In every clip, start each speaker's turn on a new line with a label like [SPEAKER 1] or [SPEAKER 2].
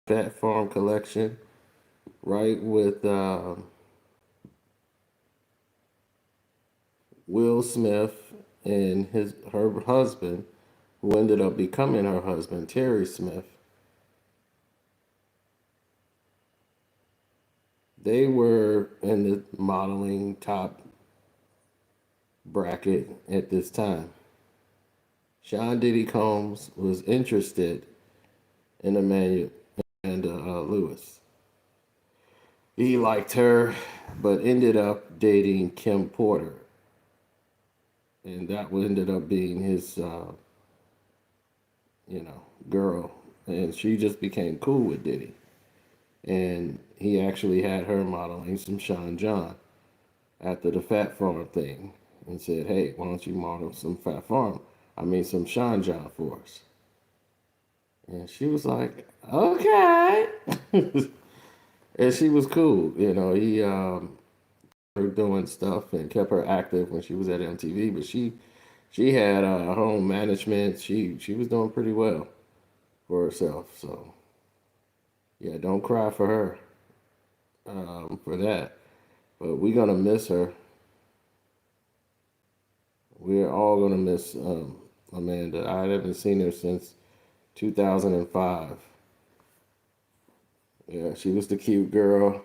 [SPEAKER 1] Fat Farm collection, right, with Will Smith and her husband, who ended up becoming her husband, Terry Smith. They were in the modeling top bracket at this time. Sean Diddy Combs was interested in Amanda Lewis. He liked her, but ended up dating Kim Porter, and that ended up being his, girl, and she just became cool with Diddy, and he actually had her modeling some Sean John after the Fat Farm thing, and said, "Hey, why don't you model some some Sean John for us?" And she was like, "Okay," and she was cool. He her doing stuff and kept her active when she was at MTV, but she had her own management. She was doing pretty well for herself. So yeah, don't cry for her for that. But we're gonna miss her. We're all gonna miss Amanda. I haven't seen her since 2005. Yeah, she was the cute girl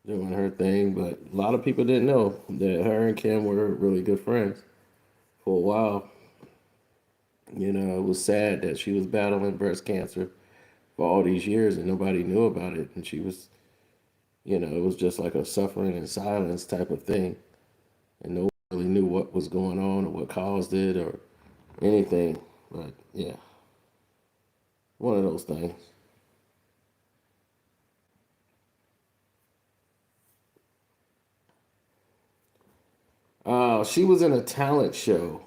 [SPEAKER 1] doing her thing, but a lot of people didn't know that her and Kim were really good friends for a while. It was sad that she was battling breast cancer for all these years and nobody knew about it. And she was, it was just like a suffering in silence type of thing. And nobody really knew what was going on or what caused it or anything. But yeah, one of those things. She was in a talent show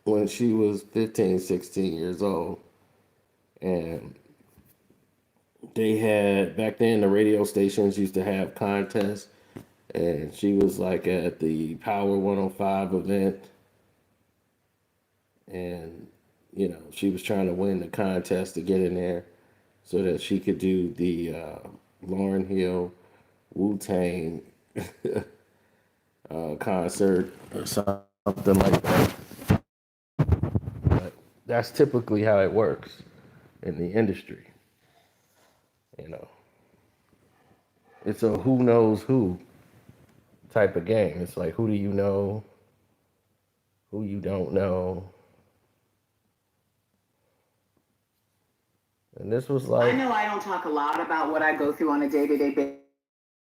[SPEAKER 1] when she was 15, 16 years old. And they had, back then, the radio stations used to have contests. And she was like at the Power 105 event. And, she was trying to win the contest to get in there so that she could do the Lauryn Hill Wu Tang concert or something like that. But that's typically how it works in the industry. You know, it's a who knows who type of game. It's like, who do you know, who you don't know. And this was
[SPEAKER 2] I
[SPEAKER 1] like,
[SPEAKER 2] know I don't talk a lot about what I go through on a day-to-day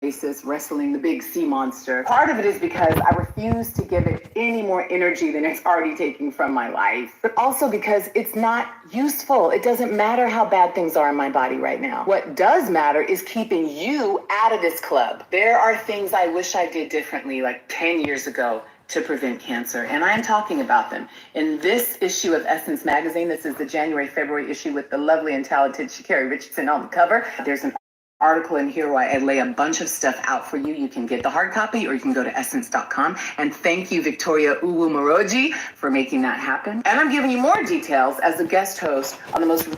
[SPEAKER 2] basis, wrestling the big sea monster. Part of it is because I refuse to give it any more energy than it's already taking from my life, but also because it's not useful. It doesn't matter how bad things are in my body right now. What does matter is keeping you out of this club. There are things I wish I did differently like 10 years ago to prevent cancer, and I'm talking about them. In this issue of Essence magazine, this is the January-February issue with the lovely and talented Sha'Carri Richardson on the cover. There's an article in here where I lay a bunch of stuff out for you. You can get the hard copy or you can go to essence.com. And thank you, Victoria Uwu Moroji, for making that happen. And I'm giving you more details as a guest host on the most...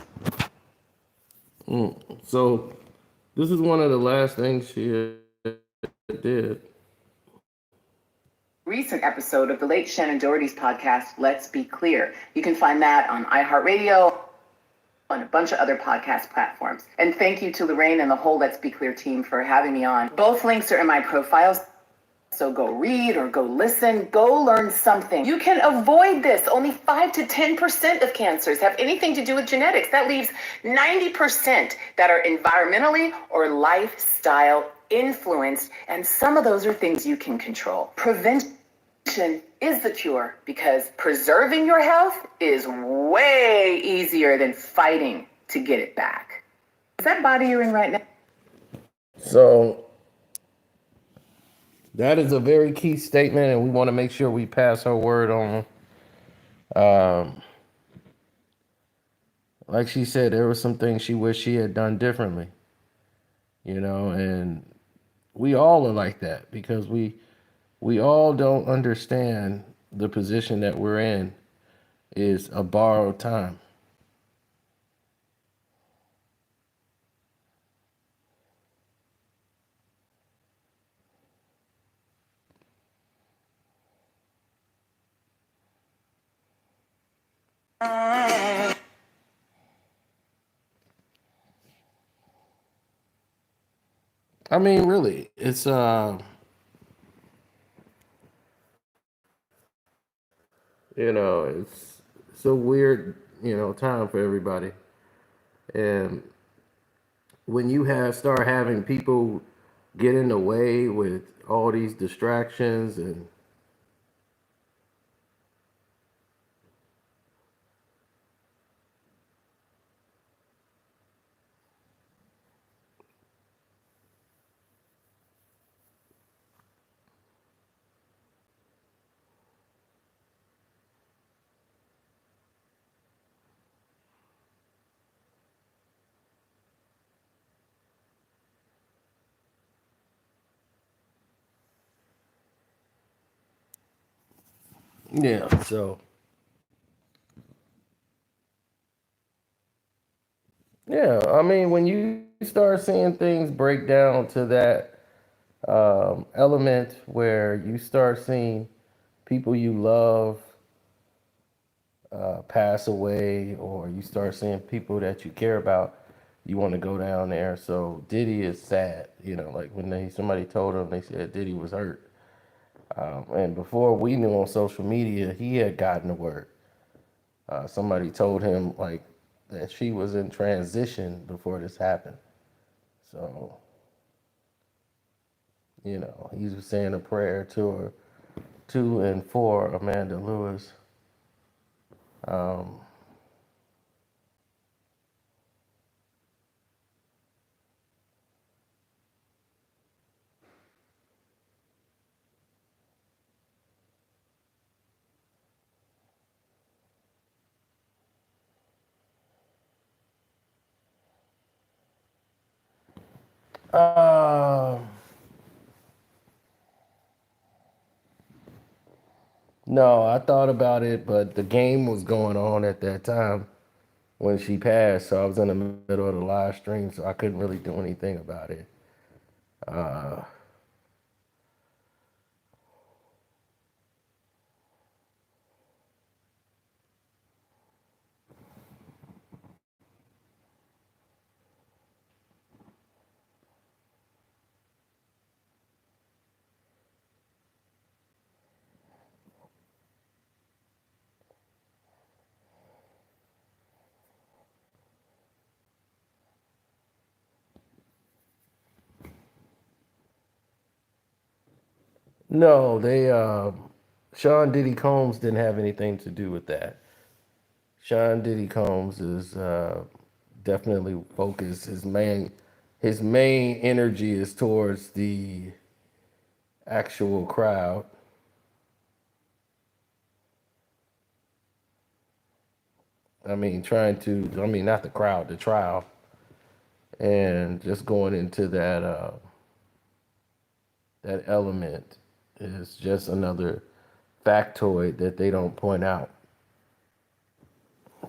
[SPEAKER 1] So this is one of the last things she did.
[SPEAKER 2] recent episode of the late Shannon Doherty's podcast, Let's Be Clear. You can find that on iHeartRadio, on a bunch of other podcast platforms. And thank you to Lorraine and the whole Let's Be Clear team for having me on. Both links are in my profiles. So go read or go listen, go learn something. You can avoid this. Only 5 to 10% of cancers have anything to do with genetics. That leaves 90% that are environmentally or lifestyle influenced. And some of those are things you can control. Prevention is the cure because preserving your health is way easier than fighting to get it back. Is that body you're in right now?
[SPEAKER 1] So that is a very key statement, and we want to make sure we pass her word on. Like she said, there were some things she wished she had done differently, and we all are like that because we all don't understand the position that we're in is a borrowed time. I mean, really, it's a weird, time for everybody. And when you have start having people get in the way with all these distractions and yeah, so yeah, I mean, when you start seeing things break down to that element where you start seeing people you love pass away, or you start seeing people that you care about, you want to go down there. So Diddy is sad, like when somebody told him, they said Diddy was hurt, and before we knew on social media, he had gotten the word. Somebody told him like that she was in transition before this happened. So he was saying a prayer to her, to and for Amanda Lewis. Um, uh, no, I thought about it, but the game was going on at that time when she passed, so I was in the middle of the live stream, so I couldn't really do anything about it. Uh, no, Sean Diddy Combs didn't have anything to do with that. Sean Diddy Combs is definitely focused. His main energy is towards the actual crowd. Not the crowd, the trial, and just going into that element is just another factoid that they don't point out.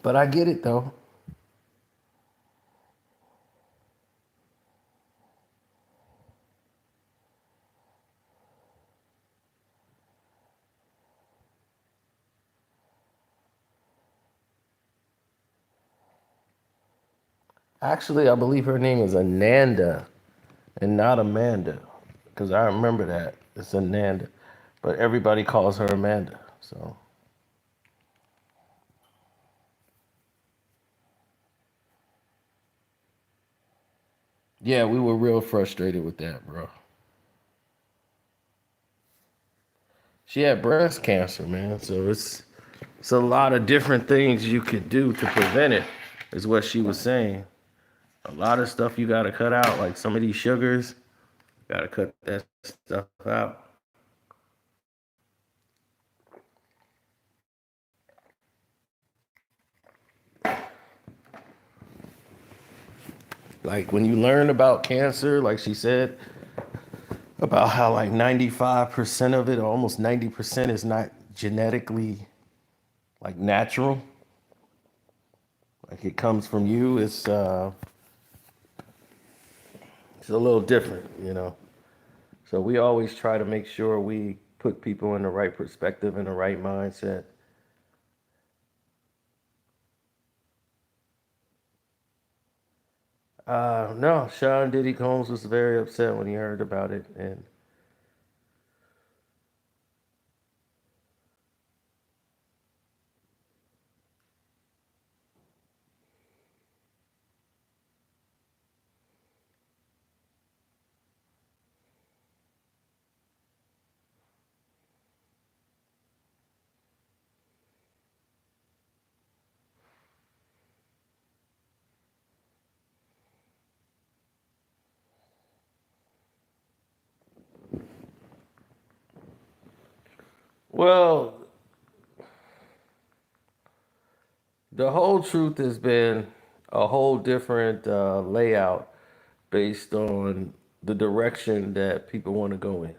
[SPEAKER 1] But I get it though. Actually, I believe her name is Ananda and not Amanda, because I remember that it's Ananda, but everybody calls her Amanda. So yeah, we were real frustrated with that, bro. She had breast cancer, man. So it's a lot of different things you could do to prevent it, is what she was saying. A lot of stuff you got to cut out, like some of these sugars, got to cut that stuff out. Like when you learn about cancer, like she said, about how like 95% of it, or almost 90%, is not genetically like natural. Like it comes from you. It's a little different. So we always try to make sure we put people in the right perspective and the right mindset. No, Sean Diddy Combs was very upset when he heard about it, and well, the whole truth has been a whole different layout based on the direction that people want to go in.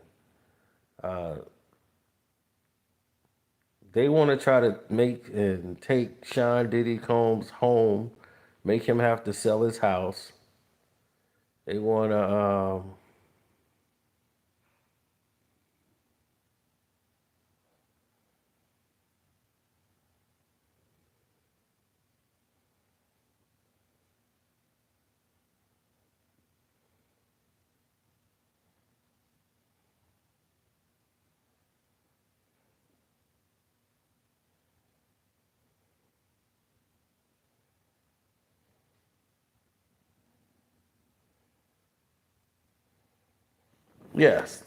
[SPEAKER 1] Uh, they want to try to make and take Sean Diddy Combs home, make him have to sell his house. They want to, yes,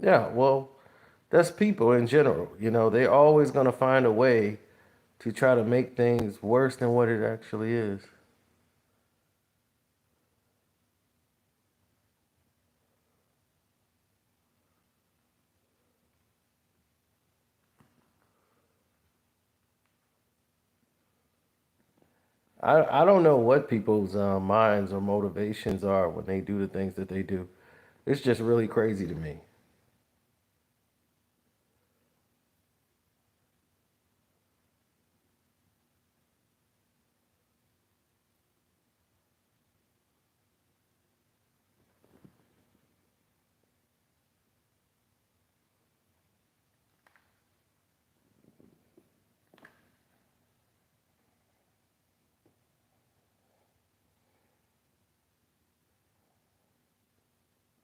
[SPEAKER 1] yeah, well, that's people in general. You know, they're always going to find a way to try to make things worse than what it actually is. I don't know what people's minds or motivations are when they do the things that they do. It's just really crazy to me.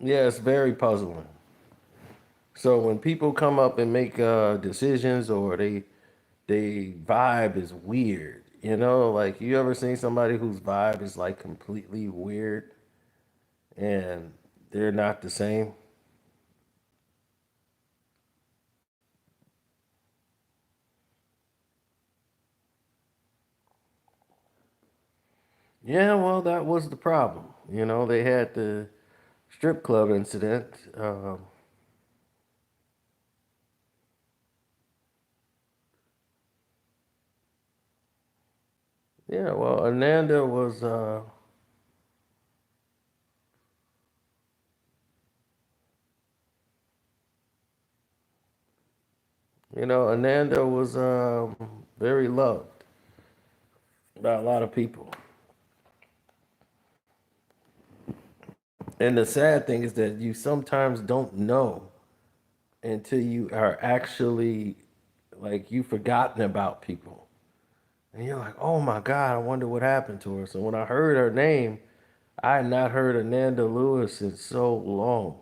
[SPEAKER 1] Yeah, it's very puzzling. So when people come up and make decisions or they vibe is weird, you know, like you ever seen somebody whose vibe is like completely weird and they're not the same? Yeah, well, that was the problem. You know, they had the strip club incident. Yeah, well, Ananda was, Ananda was very loved by a lot of people. And the sad thing is that you sometimes don't know until you are actually like you've forgotten about people. And you're like, oh my God, I wonder what happened to her. So when I heard her name, I had not heard Ananda Lewis in so long.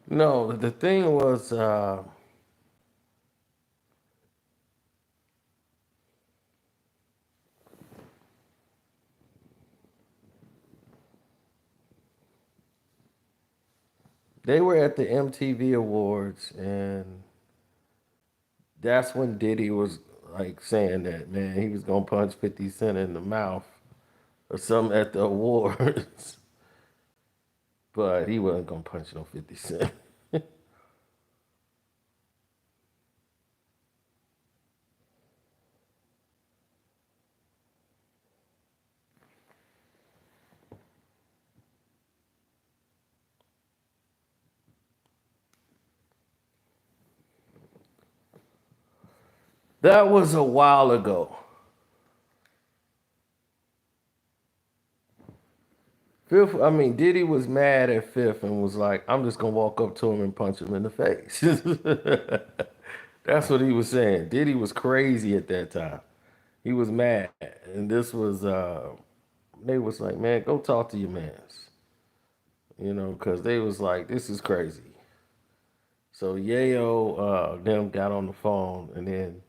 [SPEAKER 1] No, the thing was, they were at the MTV Awards, and that's when Diddy was like saying that, man, he was gonna punch 50 Cent in the mouth or something at the awards, but he wasn't gonna punch no 50 Cent. That was a while ago. Fifth, I mean, Diddy was mad at Fifth and was like, "I'm just gonna walk up to him and punch him in the face." That's what he was saying. Diddy was crazy at that time. He was mad, and this was they was like, "Man, go talk to your mans," because they was like, "This is crazy." So Yayo, them got on the phone, and then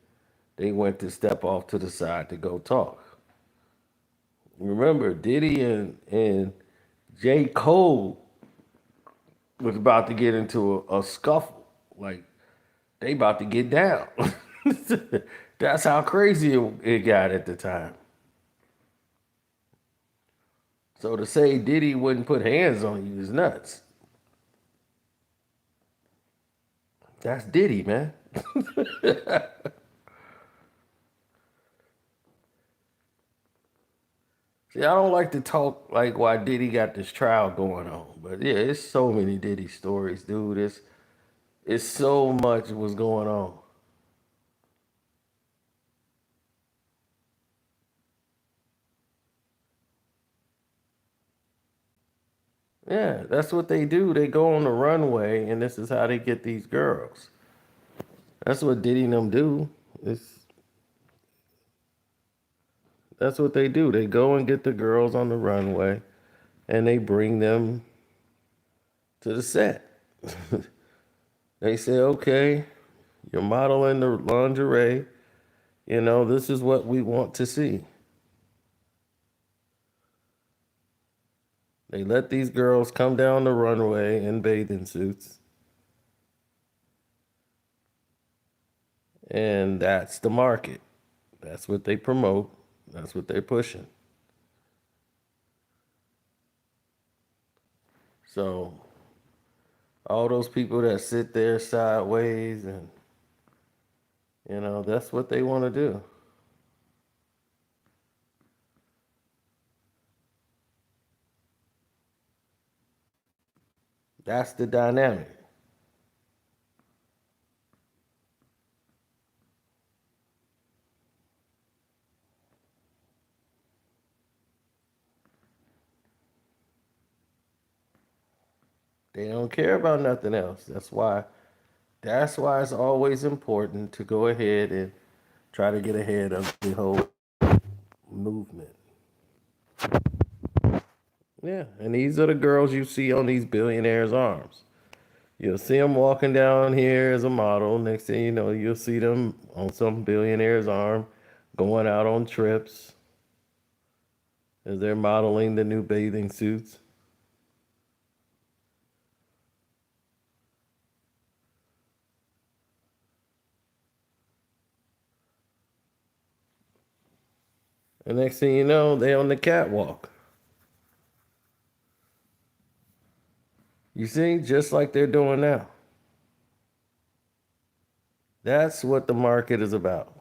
[SPEAKER 1] they went to step off to the side to go talk. Remember, Diddy and J. Cole was about to get into a scuffle. Like, they about to get down. That's how crazy it got at the time. So to say Diddy wouldn't put hands on you is nuts. That's Diddy, man. See, I don't like to talk like why Diddy got this trial going on, but yeah, it's so many Diddy stories, dude. It's so much was going on. Yeah, that's what they do. They go on the runway, and this is how they get these girls. That's what Diddy and them do. It's that's what they do. They go and get the girls on the runway, and they bring them to the set. They say, "Okay, you're modeling the lingerie. This is what we want to see." They let these girls come down the runway in bathing suits, and that's the market. That's what they promote. That's what they're pushing. So all those people that sit there sideways and that's what they want to do. That's the dynamic. They don't care about nothing else. That's why it's always important to go ahead and try to get ahead of the whole movement. Yeah, and these are the girls you see on these billionaires' arms. You'll see them walking down here as a model. Next thing you know, you'll see them on some billionaire's arm going out on trips as they're modeling the new bathing suits. And next thing you know, they're on the catwalk. You see, just like they're doing now. That's what the market is about.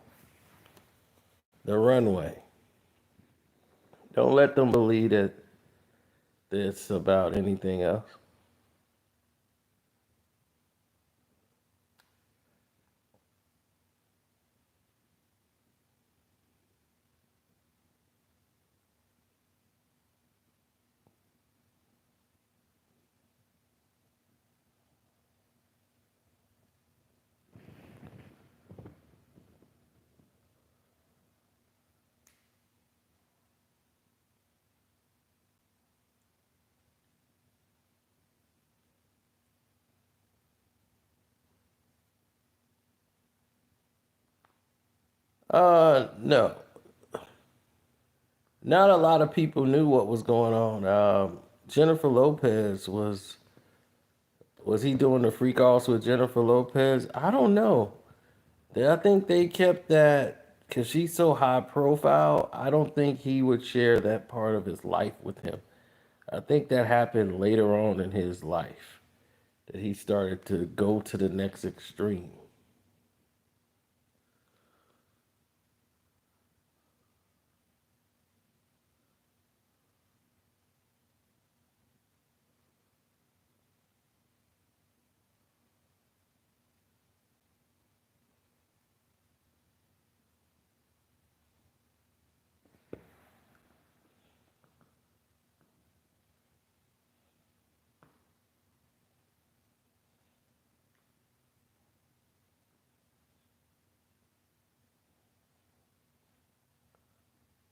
[SPEAKER 1] The runway. Don't let them believe that it's about anything else. No. Not a lot of people knew what was going on. Jennifer Lopez was he doing the freak offs with Jennifer Lopez? I don't know. I think they kept that because she's so high profile. I don't think he would share that part of his life with him. I think that happened later on in his life that he started to go to the next extreme.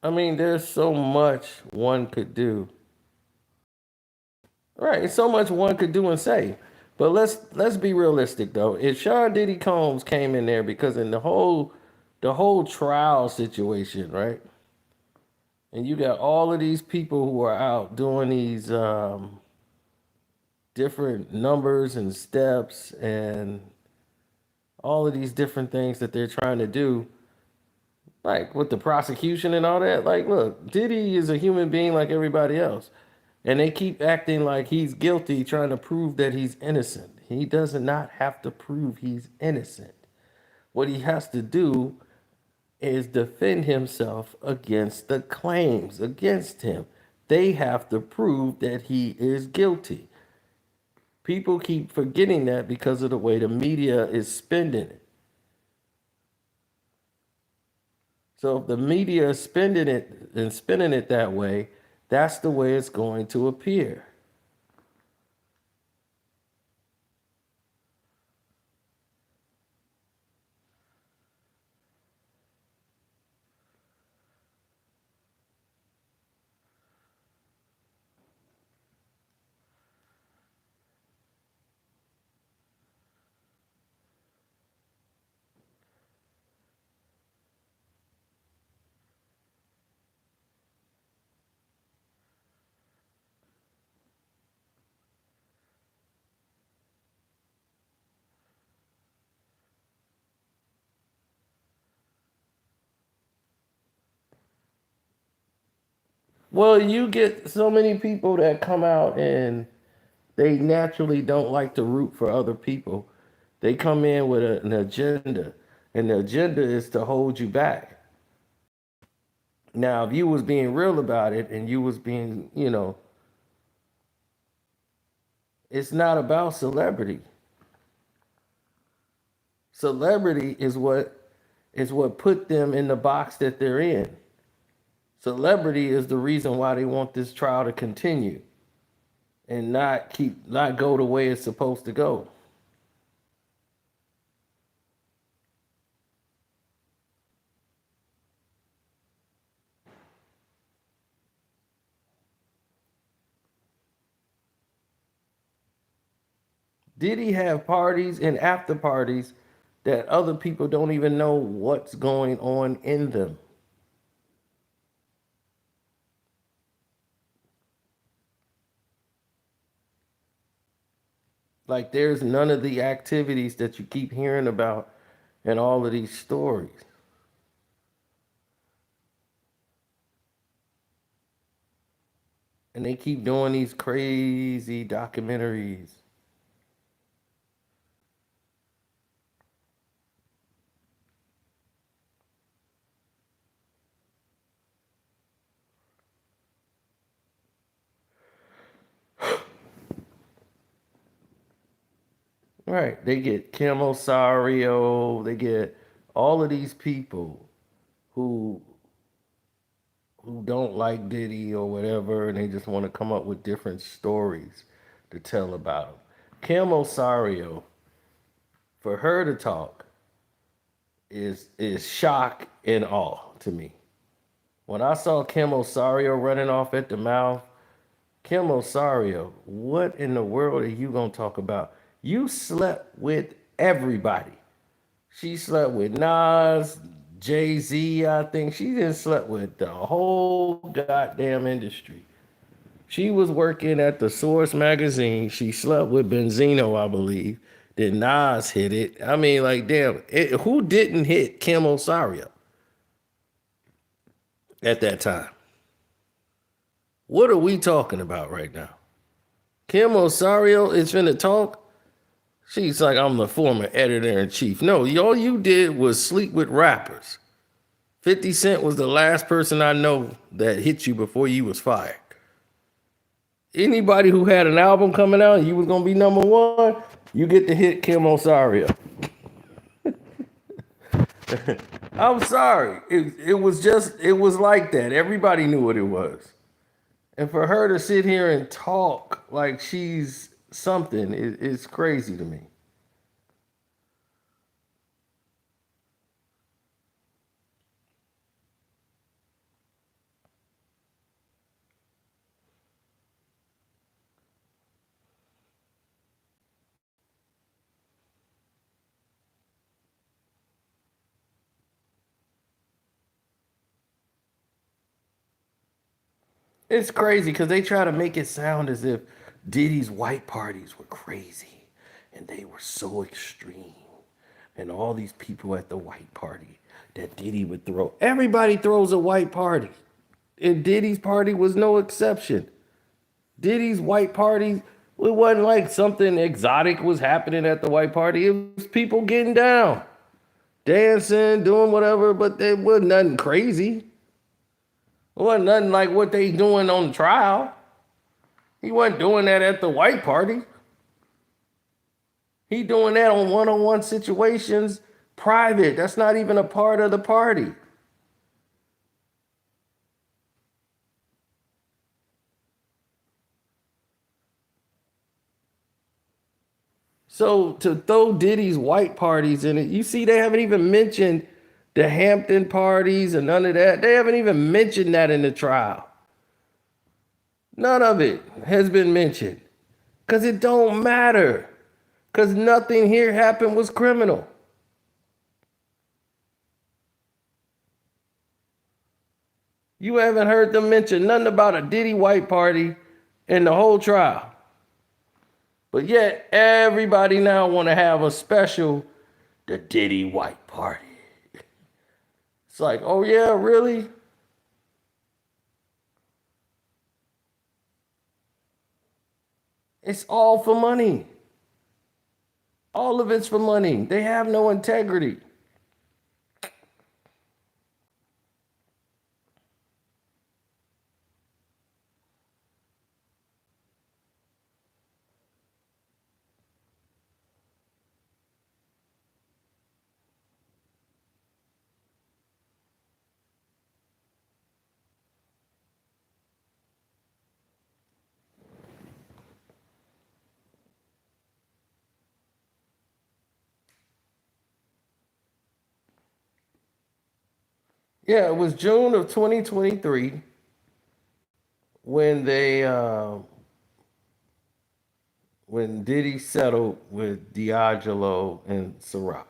[SPEAKER 1] I mean, there's so much one could do. Right, it's so much one could do and say. But let's be realistic though. If Sean Diddy Combs came in there because in the whole trial situation, right? And you got all of these people who are out doing these different numbers and steps and all of these different things that they're trying to do, like with the prosecution and all that. Like, look, Diddy is a human being like everybody else. And they keep acting like he's guilty, trying to prove that he's innocent. He does not have to prove he's innocent. What he has to do is defend himself against the claims against him. They have to prove that he is guilty. People keep forgetting that because of the way the media is spending it. So if the media is spending it and spinning it that way, that's the way it's going to appear. Well, you get so many people that come out and they naturally don't like to root for other people. They come in with an agenda, and the agenda is to hold you back. Now, if you was being real about it and you was being, it's not about celebrity. Celebrity is what put them in the box that they're in. Celebrity is the reason why they want this trial to continue and not go the way it's supposed to go. Did he have parties and after parties that other people don't even know what's going on in them? Like there's none of the activities that you keep hearing about in all of these stories. And they keep doing these crazy documentaries. Right. They get Kim Osario, they get all of these people who who don't like Diddy or whatever, and they just want to come up with different stories to tell about him. Kim Osario, for her to talk, is shock and awe to me. When I saw Kim Osario running off at the mouth, Kim Osario, what in the world are you gonna talk about? You slept with everybody. She slept with Nas, Jay Z, I think. She just slept with the whole goddamn industry. She was working at the Source magazine. She slept with Benzino, I believe. Then Nas hit it. I mean, like, damn, who didn't hit Kim Osario at that time? What are we talking about right now? Kim Osario is finna talk. She's like, I'm the former editor in chief. No, all you did was sleep with rappers. 50 Cent was the last person I know that hit you before you was fired. Anybody who had an album coming out and you was gonna be number one, you get to hit Kim Osario. I'm sorry. It was like that. Everybody knew what it was. And for her to sit here and talk like she's something is crazy to me.
[SPEAKER 3] It's crazy because they try to make it sound as if Diddy's white parties were crazy and they were so extreme. And all these people at the white party that Diddy would throw. Everybody throws a white party. And Diddy's party was no exception. Diddy's white parties, it wasn't like something exotic was happening at the white party. It was people getting down, dancing, doing whatever, but it wasn't nothing crazy. It wasn't nothing like what they doing on the trial. He wasn't doing that at the white party. He doing that on one-on-one situations, private. That's not even a part of the party. So to throw Diddy's white parties in it, you see they haven't even mentioned the Hampton parties and none of that. They haven't even mentioned that in the trial. None of it has been mentioned. Because it don't matter. Because nothing here happened was criminal. You haven't heard them mention nothing about a Diddy white party in the whole trial. But yet everybody now want to have a special, the Diddy white party. It's like, oh yeah, really? It's all for money. All of it's for money. They have no integrity. Yeah, it was June of 2023 when when Diddy settled with D'Angelo and Ciroc.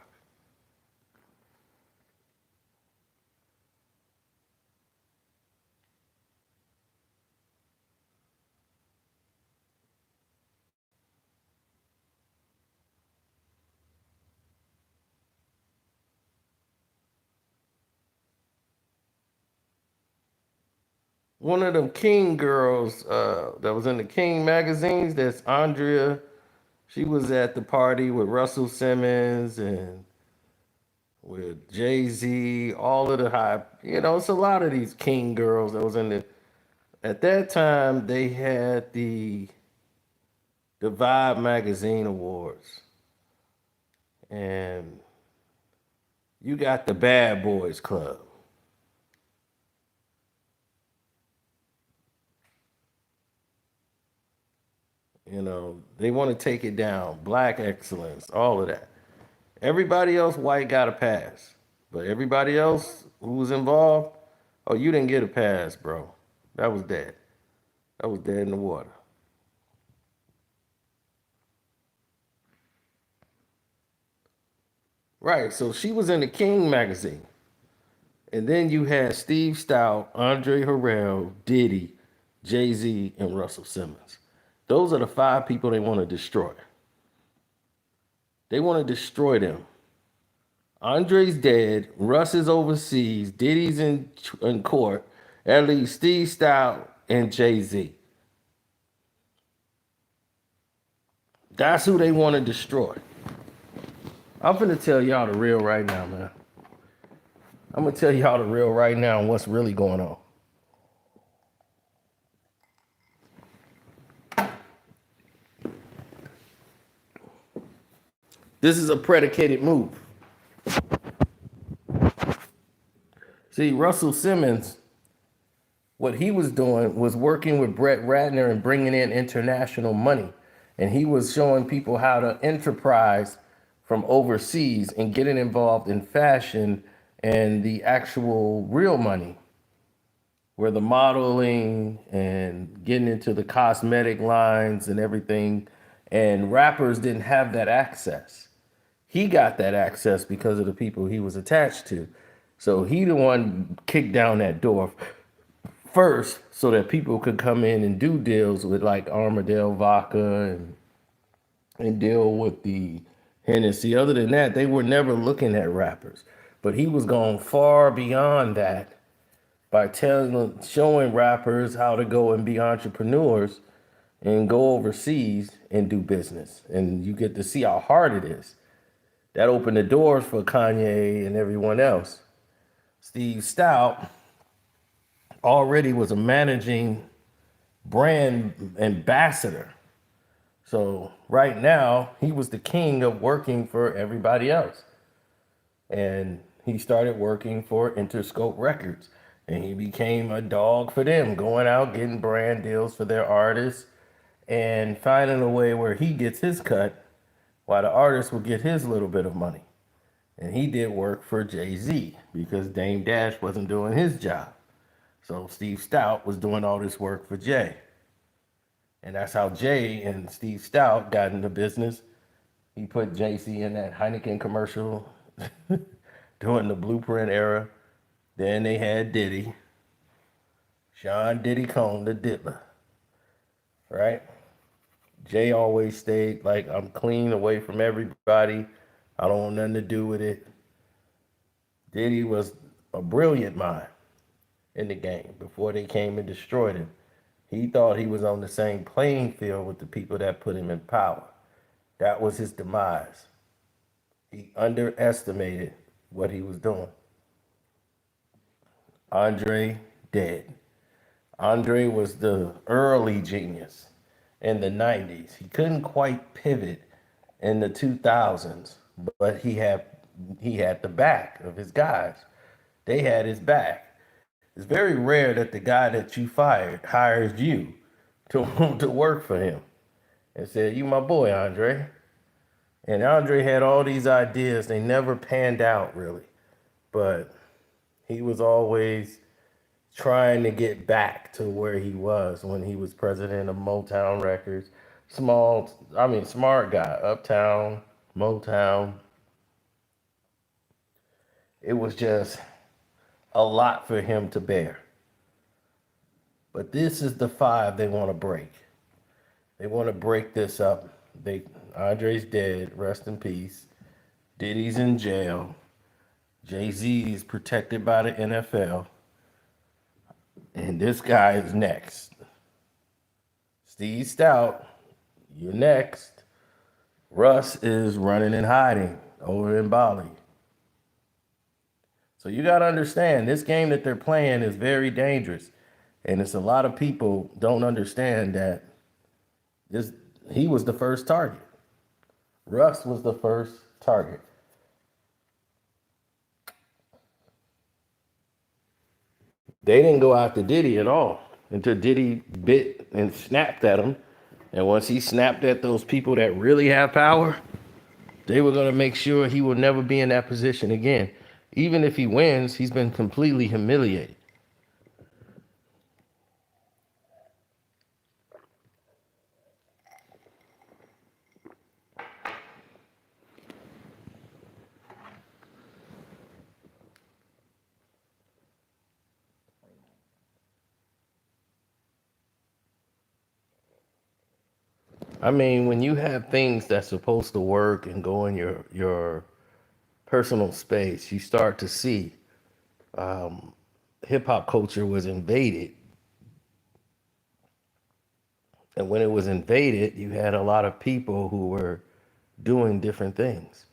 [SPEAKER 3] One of them King girls that was in the King magazines, that's Andrea. She was at the party with Russell Simmons and with Jay-Z, all of the high, it's a lot of these King girls that was in the, at that time they had the Vibe Magazine Awards. And you got the Bad Boys Club. They want to take it down. Black excellence, all of that. Everybody else white got a pass. But everybody else who was involved, oh, you didn't get a pass, bro. That was dead. That was dead in the water. Right, so she was in the King magazine. And then you had Steve Stout, Andre Harrell, Diddy, Jay-Z, and Russell Simmons. Those are the five people they want to destroy. They want to destroy them. Andre's dead. Russ is overseas. Diddy's in court. At least Steve Stout and Jay-Z. That's who they want to destroy. I'm finna tell y'all the real right now, man. I'm gonna tell y'all the real right now and what's really going on. This is a predicated move. See, Russell Simmons, what he was doing was working with Brett Ratner and bringing in international money. And he was showing people how to enterprise from overseas and getting involved in fashion and the actual real money, where the modeling and getting into the cosmetic lines and everything. And rappers didn't have that access. He got that access because of the people he was attached to. So he the one kicked down that door first so that people could come in and do deals with like Armadale Vodka and deal with the Hennessy. Other than that, they were never looking at rappers. But he was going far beyond that by showing rappers how to go and be entrepreneurs and go overseas and do business. And you get to see how hard it is. That opened the doors for Kanye and everyone else. Steve Stout already was a managing brand ambassador. So right now, he was the king of working for everybody else. And he started working for Interscope Records. And he became a dog for them, going out, getting brand deals for their artists, and finding a way where he gets his cut while the artist will get his little bit of money. And he did work for Jay-Z because Dame Dash wasn't doing his job. So Steve Stout was doing all this work for Jay. And that's how Jay and Steve Stout got into business. He put Jay-Z in that Heineken commercial during the Blueprint era. Then they had Diddy, Sean Diddy Combs, the Diddler, right? Jay always stayed like, I'm clean away from everybody. I don't want nothing to do with it. Diddy was a brilliant mind in the game before they came and destroyed him. He thought he was on the same playing field with the people that put him in power. That was his demise. He underestimated what he was doing. Andre dead. Andre was the early genius in the 90s. He couldn't quite pivot in the 2000s, but he had the back of his guys. They had his back. It's very rare that the guy that you fired hires you to work for him and said, "You my boy, Andre." And Andre had all these ideas. They never panned out really, but he was always trying to get back to where he was when he was president of Motown Records. Smart guy, Uptown, Motown. It was just a lot for him to bear. But this is the five they want to break. They want to break this up. Andre's dead, rest in peace. Diddy's in jail. Jay-Z is protected by the NFL. And this guy is next. Steve Stout, you're next. Russ is running and hiding over in Bali. So you got to understand, this game that they're playing is very dangerous. And it's a lot of people don't understand that he was the first target. Russ was the first target. They didn't go after Diddy at all until Diddy bit and snapped at him. And once he snapped at those people that really have power, they were going to make sure he will never be in that position again. Even if he wins, he's been completely humiliated. I mean, when you have things that's supposed to work and go in your personal space, you start to see hip hop culture was invaded. And when it was invaded, you had a lot of people who were doing different things.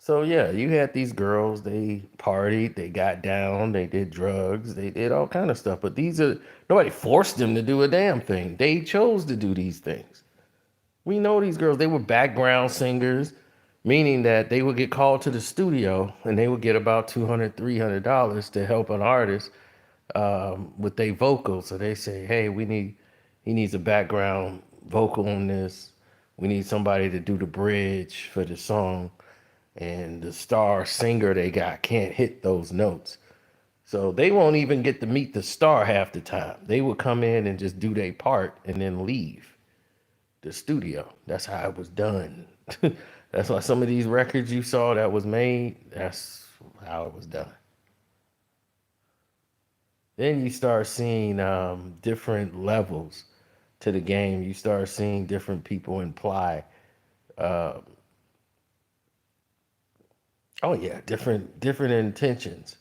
[SPEAKER 3] So yeah, you had these girls, they partied, they got down, they did drugs, they did all kind of stuff. But nobody forced them to do a damn thing. They chose to do these things. We know these girls, they were background singers, meaning that they would get called to the studio and they would get about $200, $300 to help an artist with their vocals. So they say, hey, he needs a background vocal on this. We need somebody to do the bridge for the song. And the star singer they got can't hit those notes. So they won't even get to meet the star half the time. They will come in and just do their part and then leave the studio. That's how it was done. That's why some of these records you saw that was made, that's how it was done. Then you start seeing different levels to the game. You start seeing different people imply, uh, oh yeah, different intentions,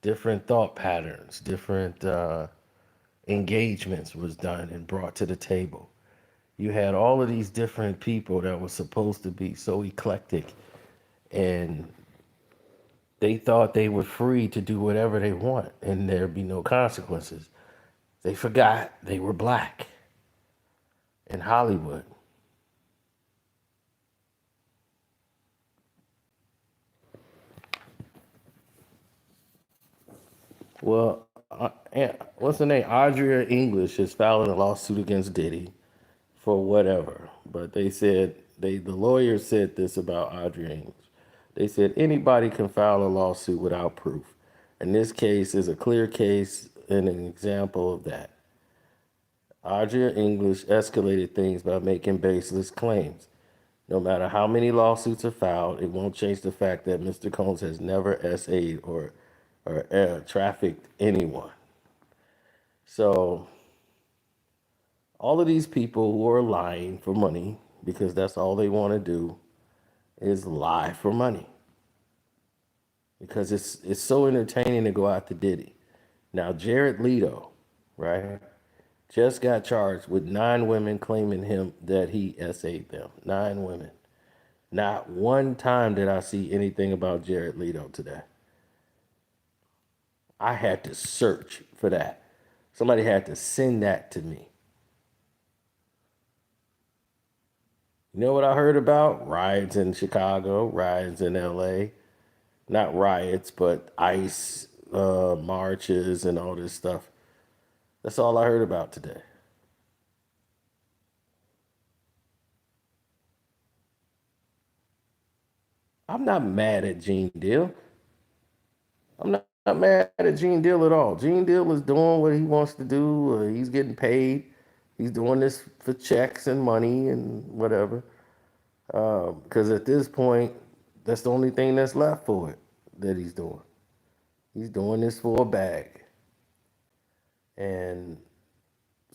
[SPEAKER 3] different thought patterns, different engagements was done and brought to the table. You had all of these different people that were supposed to be so eclectic, and they thought they were free to do whatever they want and there'd be no consequences. They forgot they were black in Hollywood. Well, what's her name? Audrey English is filing a lawsuit against Diddy for whatever. But they said the lawyers said this about Audrey English. They said anybody can file a lawsuit without proof. And this case is a clear case and an example of that. Audrey English escalated things by making baseless claims. No matter how many lawsuits are filed, it won't change the fact that Mr. Combs has never SA'd or trafficked anyone. So all of these people who are lying for money, because that's all they want to do, is lie for money. Because it's so entertaining to go after Diddy. Now Jared Leto, right, just got charged with 9 women claiming him that he SA'd them. 9 women. Not one time did I see anything about Jared Leto today. I had to search for that. Somebody had to send that to me. You know what I heard about? Riots in Chicago, riots in LA. Not riots, but ICE marches and all this stuff. That's all I heard about today. I'm not mad at Gene Deal. I'm not mad at Gene Deal at all. Gene Deal is doing what he wants to do. He's getting paid. He's doing this for checks and money and whatever. Because at this point, that's the only thing that's left for it that he's doing. He's doing this for a bag. And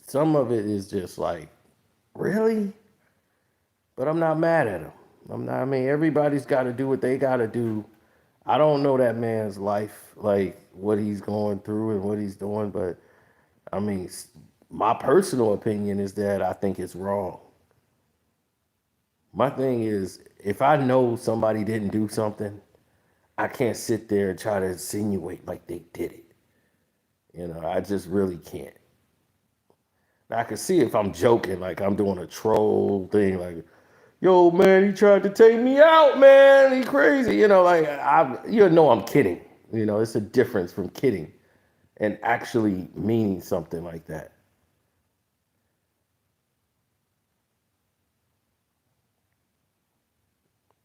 [SPEAKER 3] some of it is just like, really? But I'm not mad at him. I mean, everybody's got to do what they got to do. I don't know that man's life, like what he's going through and what he's doing, but I mean, my personal opinion is that I think it's wrong. My thing is, if I know somebody didn't do something, I can't sit there and try to insinuate like they did it. I just really can't. Now, I can see if I'm joking, like I'm doing a troll thing, like, yo, man, he tried to take me out, man. He crazy. I'm kidding. It's a difference from kidding and actually meaning something like that.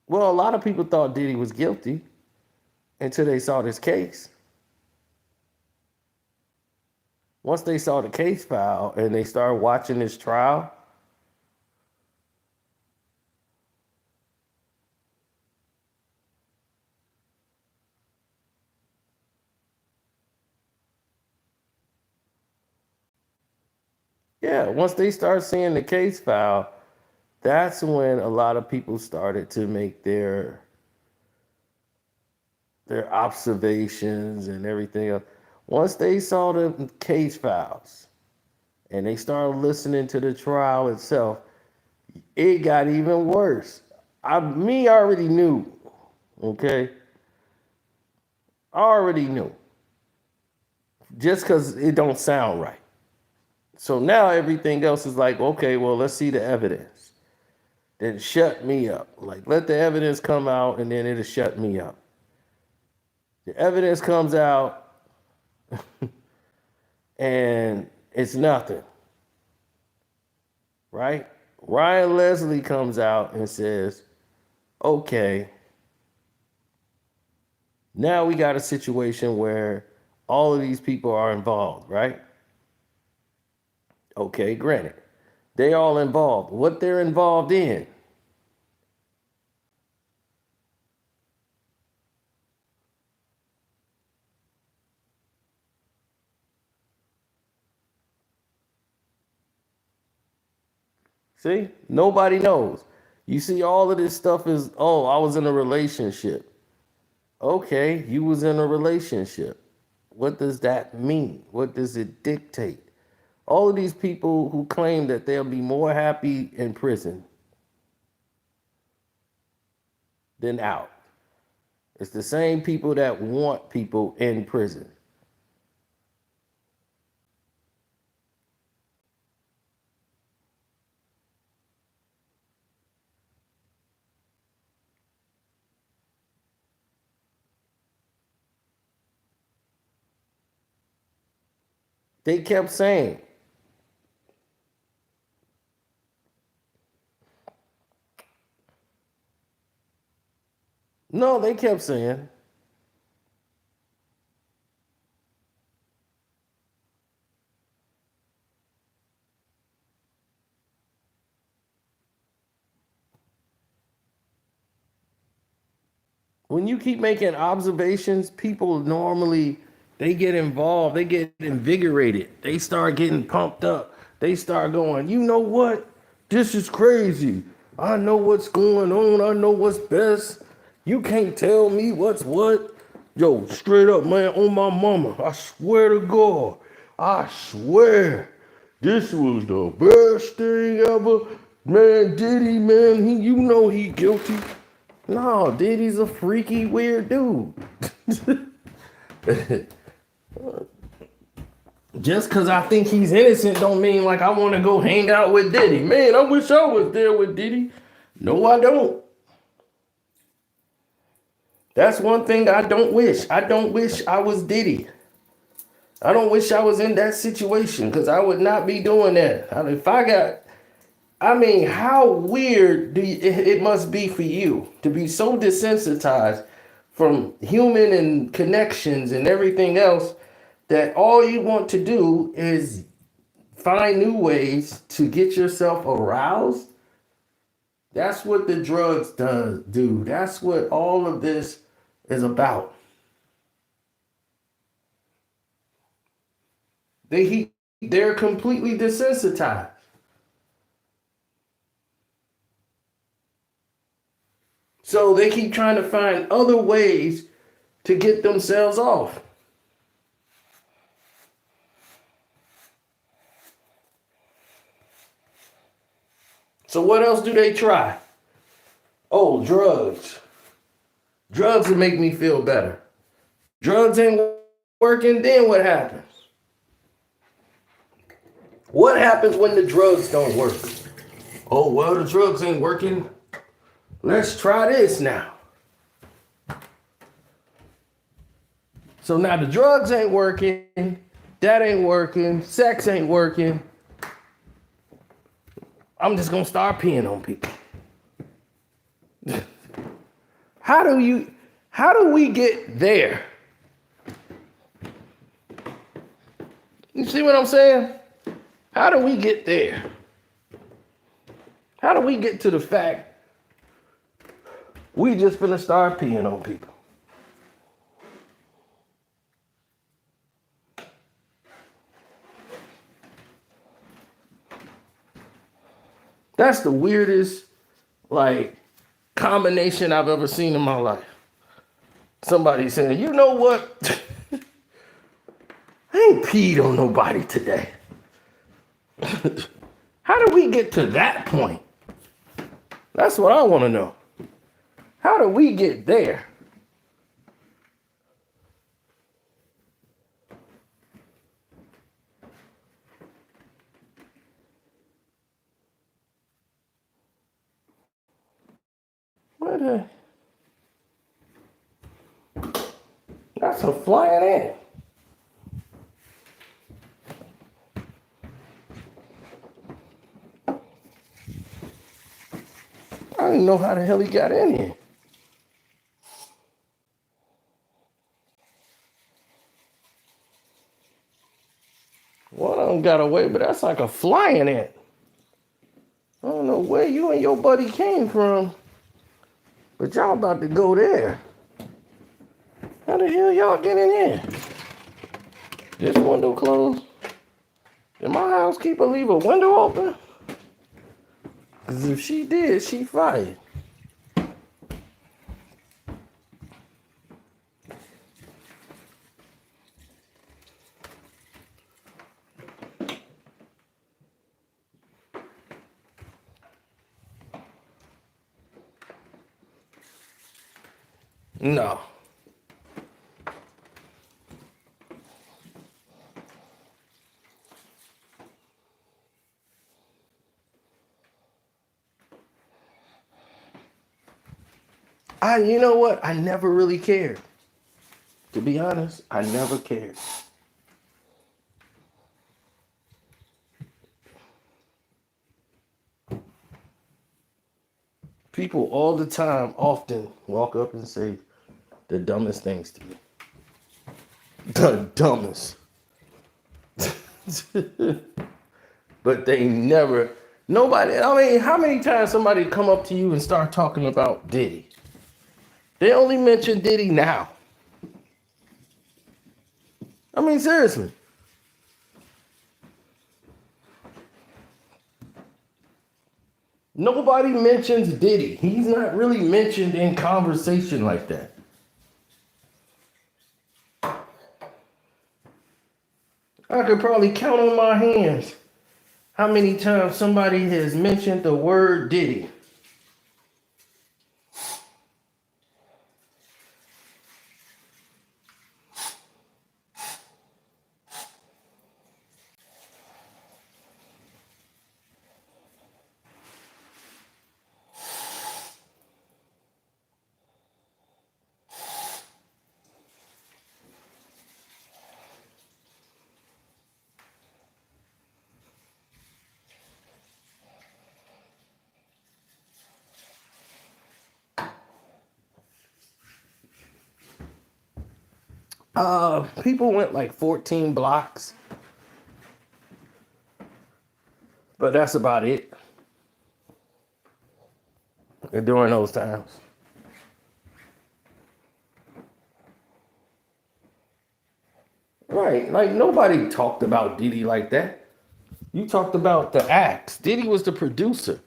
[SPEAKER 3] Well, a lot of people thought Diddy was guilty until they saw this case. Once they saw the case file and they started watching this trial, yeah, once they start seeing the case file, that's when a lot of people started to make their observations and everything else. Once they saw the case files and they started listening to the trial itself, it got even worse. I already knew, okay? I already knew. Just because it don't sound right. So now everything else is like, okay, well, let's see the evidence. Then shut me up. Like, let the evidence come out and then it'll shut me up. The evidence comes out and it's nothing. Right? Ryan Leslie comes out and says, okay, now we got a situation where all of these people are involved, right? Okay, granted. They all involved. What they're involved in. See, nobody knows. You see, all of this stuff is, oh, I was in a relationship. Okay, you was in a relationship. What does that mean? What does it dictate? All of these people who claim that they'll be more happy in prison than out. It's the same people that want people in prison. They kept saying, no, they kept saying, when you keep making observations, people normally they get involved, they get invigorated, they start getting pumped up, they start going, you know what? This is crazy. I know what's going on, I know what's best. You can't tell me what's what. Yo, straight up, man, on my mama, I swear to God, I swear, this was the best thing ever. Man, Diddy, man, you know he guilty. No, Diddy's a freaky, weird dude. Just because I think he's innocent don't mean like I want to go hang out with Diddy. Man, I wish I was there with Diddy. No, I don't. That's one thing I don't wish. I don't wish I was Diddy. I don't wish I was in that situation because I would not be doing that. I mean, how weird it must be for you to be so desensitized from human and connections and everything else that all you want to do is find new ways to get yourself aroused. That's what the drugs do. That's what all of this is about. They're completely desensitized. So they keep trying to find other ways to get themselves off. So what else do they try? Oh, drugs. Drugs will make me feel better. Drugs ain't working, then what happens? What happens when the drugs don't work? Oh, well, the drugs ain't working. Let's try this now. So now the drugs ain't working, that ain't working, sex ain't working. I'm just gonna start peeing on people. How do we get there? You see what I'm saying? How do we get there? How do we get to the fact we just finna start peeing on people? That's the weirdest, combination I've ever seen in my life. Somebody saying, you know what? I ain't peed on nobody today. How do we get to that point? That's what I want to know. How do we get there? That's a flying ant. I don't even know how the hell he got in here. One of them got away, but that's like a flying ant. I don't know where you and your buddy came from, but y'all about to go there. How the hell y'all get in here? This window closed? Did my housekeeper leave a window open? Because if she did, she fired. No. You know what? I never really cared. To be honest, I never cared. People all the time often walk up and say the dumbest things to me. The dumbest. But they never, nobody, I mean, how many times somebody come up to you and start talking about Diddy? They only mention Diddy now. I mean, seriously. Nobody mentions Diddy. He's not really mentioned in conversation like that. I could probably count on my hands how many times somebody has mentioned the word Diddy. People went like 14 blocks, but that's about it during those times. Right, like nobody talked about Diddy like that. You talked about the acts. Diddy was the producer.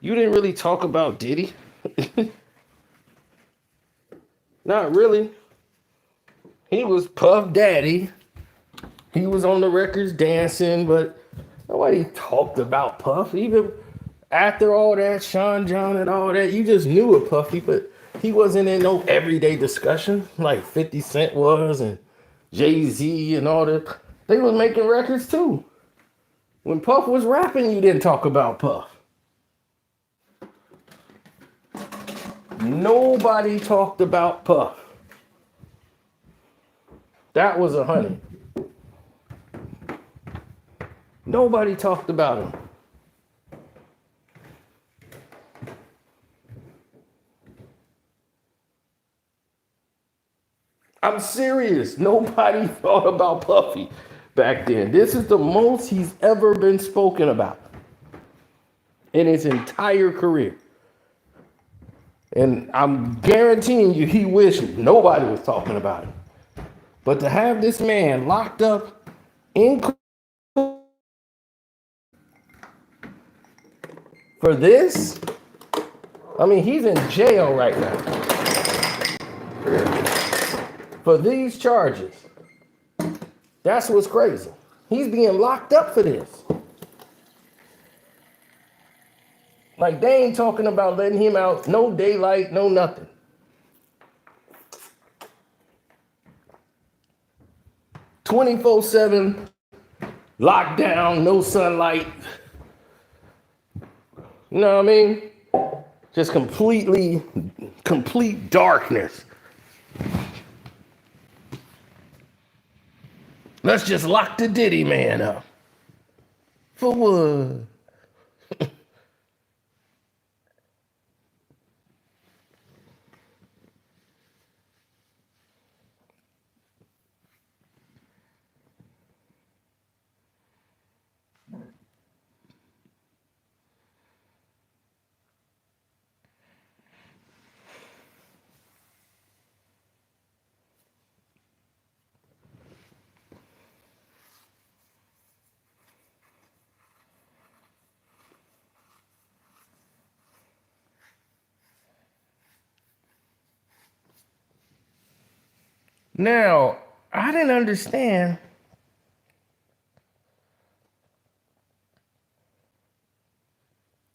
[SPEAKER 3] You didn't really talk about Diddy. Not really. He was Puff Daddy. He was on the records dancing, but nobody talked about Puff. Even after all that, Sean John and all that, you just knew of Puffy, but he wasn't in no everyday discussion like 50 Cent was and Jay-Z and all that. They was making records too. When Puff was rapping, you didn't talk about Puff. Nobody talked about Puff. That was 100. Nobody talked about him. I'm serious. Nobody thought about Puffy back then. This is the most he's ever been spoken about in his entire career. And I'm guaranteeing you, he wished nobody was talking about it. But to have this man locked up in for this, I mean, he's in jail right now for these charges. That's what's crazy. He's being locked up for this. Like, they ain't talking about letting him out, no daylight, no nothing. "24/7 lockdown, no sunlight." You know what I mean? Just complete darkness. Let's just lock the Diddy man up. For what? Now, I didn't understand.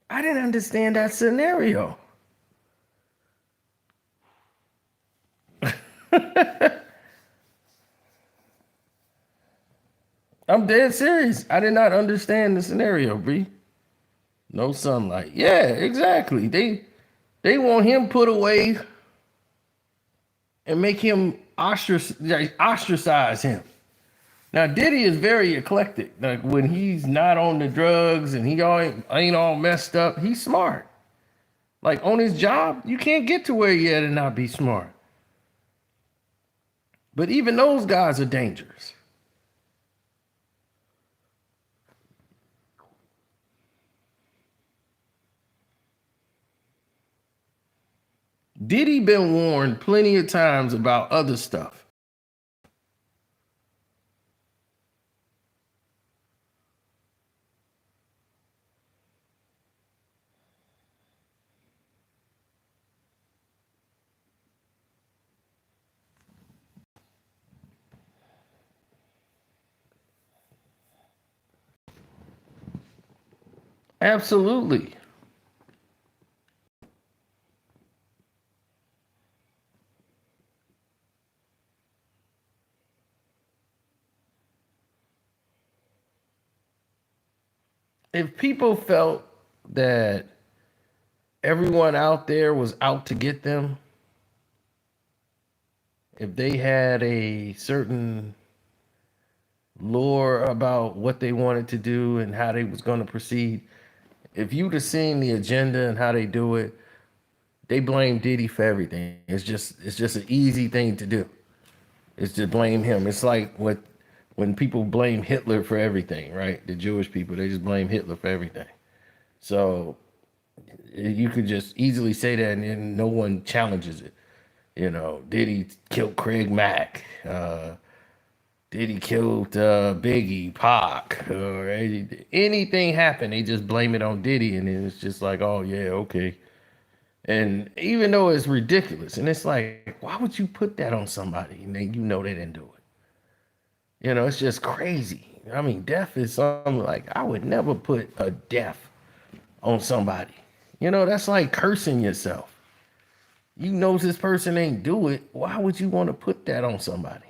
[SPEAKER 3] I didn't understand that scenario. I'm dead serious. I did not understand the scenario, B. No sunlight. Yeah, exactly. They want him put away and make him ostracize him. Now Diddy is very eclectic. Like when he's not on the drugs and he ain't all messed up, he's smart. Like on his job, you can't get to where he at and not be smart. But even those guys are dangerous. Diddy been warned plenty of times about other stuff. Absolutely. If people felt that everyone out there was out to get them, if they had a certain lore about what they wanted to do and how they was going to proceed, if you'd have seen the agenda and how they do it, they blame Diddy for everything. It's just an easy thing to do. It's to blame him. It's like when people blame Hitler for everything, right? The Jewish people, they just blame Hitler for everything. So you could just easily say that and then no one challenges it. You know, Diddy killed Craig Mack. Diddy killed Biggie, Pac, or anything happened, they just blame it on Diddy, and then it's just like, oh yeah, okay. And even though it's ridiculous, and it's like, why would you put that on somebody and then you know they didn't do it? You know, it's just crazy. I mean, death is something like I would never put a death on somebody. You know, that's like cursing yourself. You know this person ain't do it. Why would you want to put that on somebody?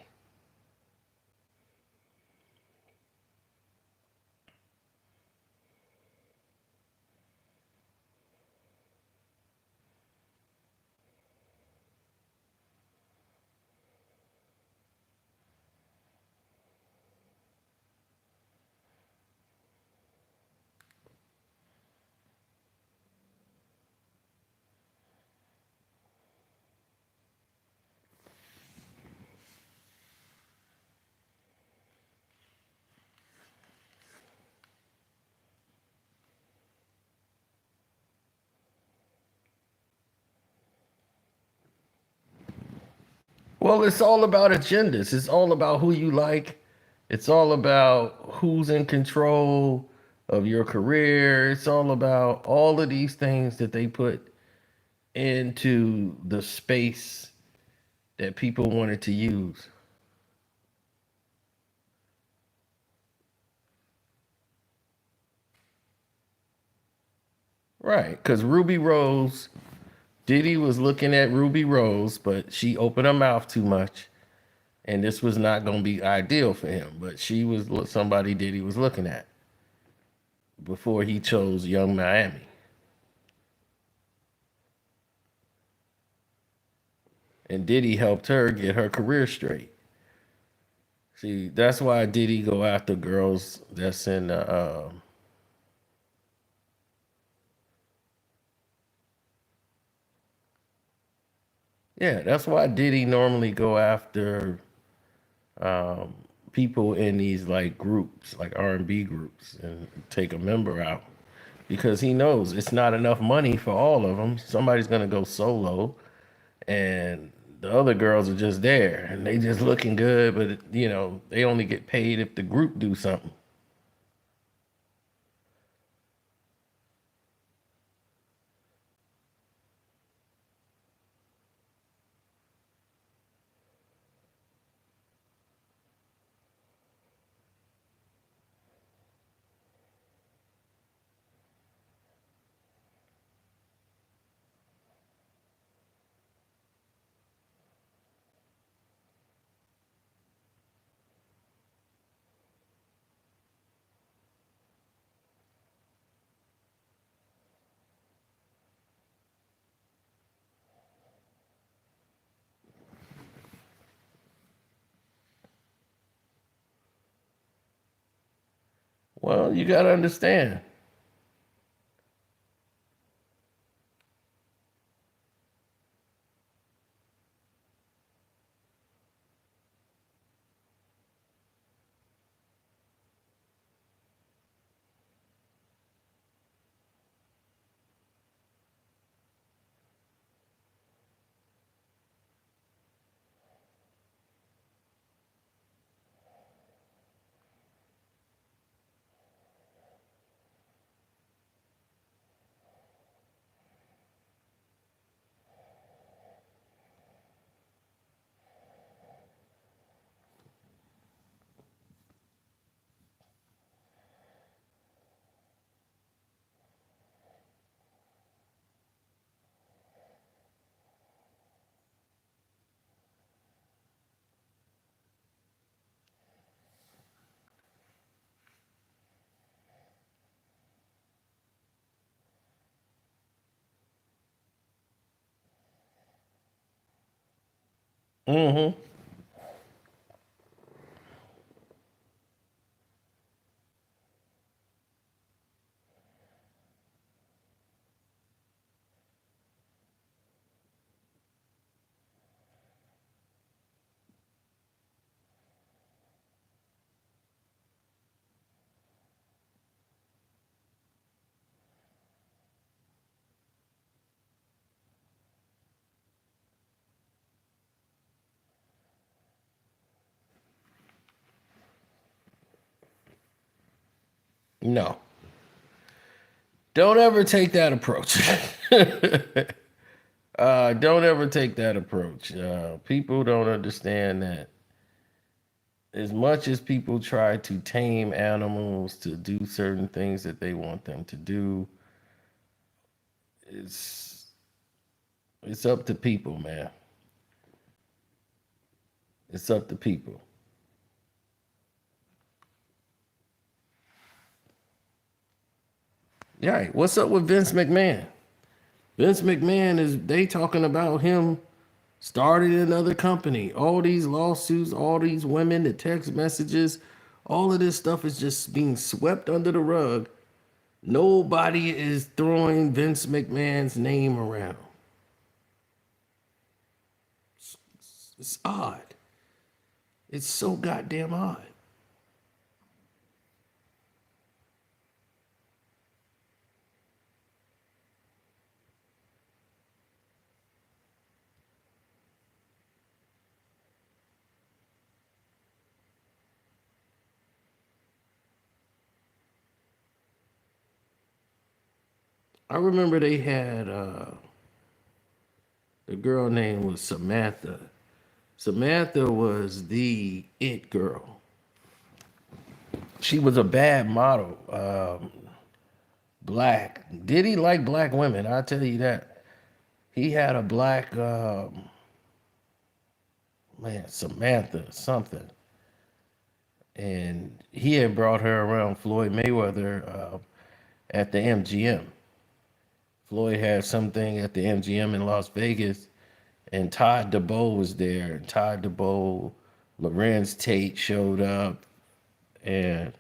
[SPEAKER 3] Well, it's all about agendas. It's all about who you like. It's all about who's in control of your career. It's all about all of these things that they put into the space that people wanted to use. Right. Because Ruby Rose, Diddy was looking at Ruby Rose, but she opened her mouth too much. And this was not going to be ideal for him. But she was somebody Diddy was looking at before he chose Young Miami. And Diddy helped her get her career straight. See, that's why Diddy go after girls that's in the. Yeah, that's why Diddy normally go after um, people in these like groups, like R&B groups, and take a member out because he knows it's not enough money for all of them. Somebody's gonna go solo, and the other girls are just there and they just looking good, but you know they only get paid if the group do something. Well, you got to understand. Mm-hmm. No. Don't ever take that approach. Don't ever take that approach. People don't understand that as much as people try to tame animals to do certain things that they want them to do, it's it's up to people, man. It's up to people. Yeah. What's up with Vince McMahon? Vince McMahon is they talking about him started another company. All these lawsuits, all these women, the text messages, all of this stuff is just being swept under the rug. Nobody is throwing Vince McMahon's name around. It's odd. It's so goddamn odd. I remember they had the girl name was Samantha. Samantha was the it girl. She was a bad model. Black. Did he like black women? I'll tell you that. He had a black man, Samantha something, and he had brought her around Floyd Mayweather at the MGM. Floyd had something at the MGM in Las Vegas, and Todd DeBow was there. And Todd DeBow, Lorenz Tate showed up, and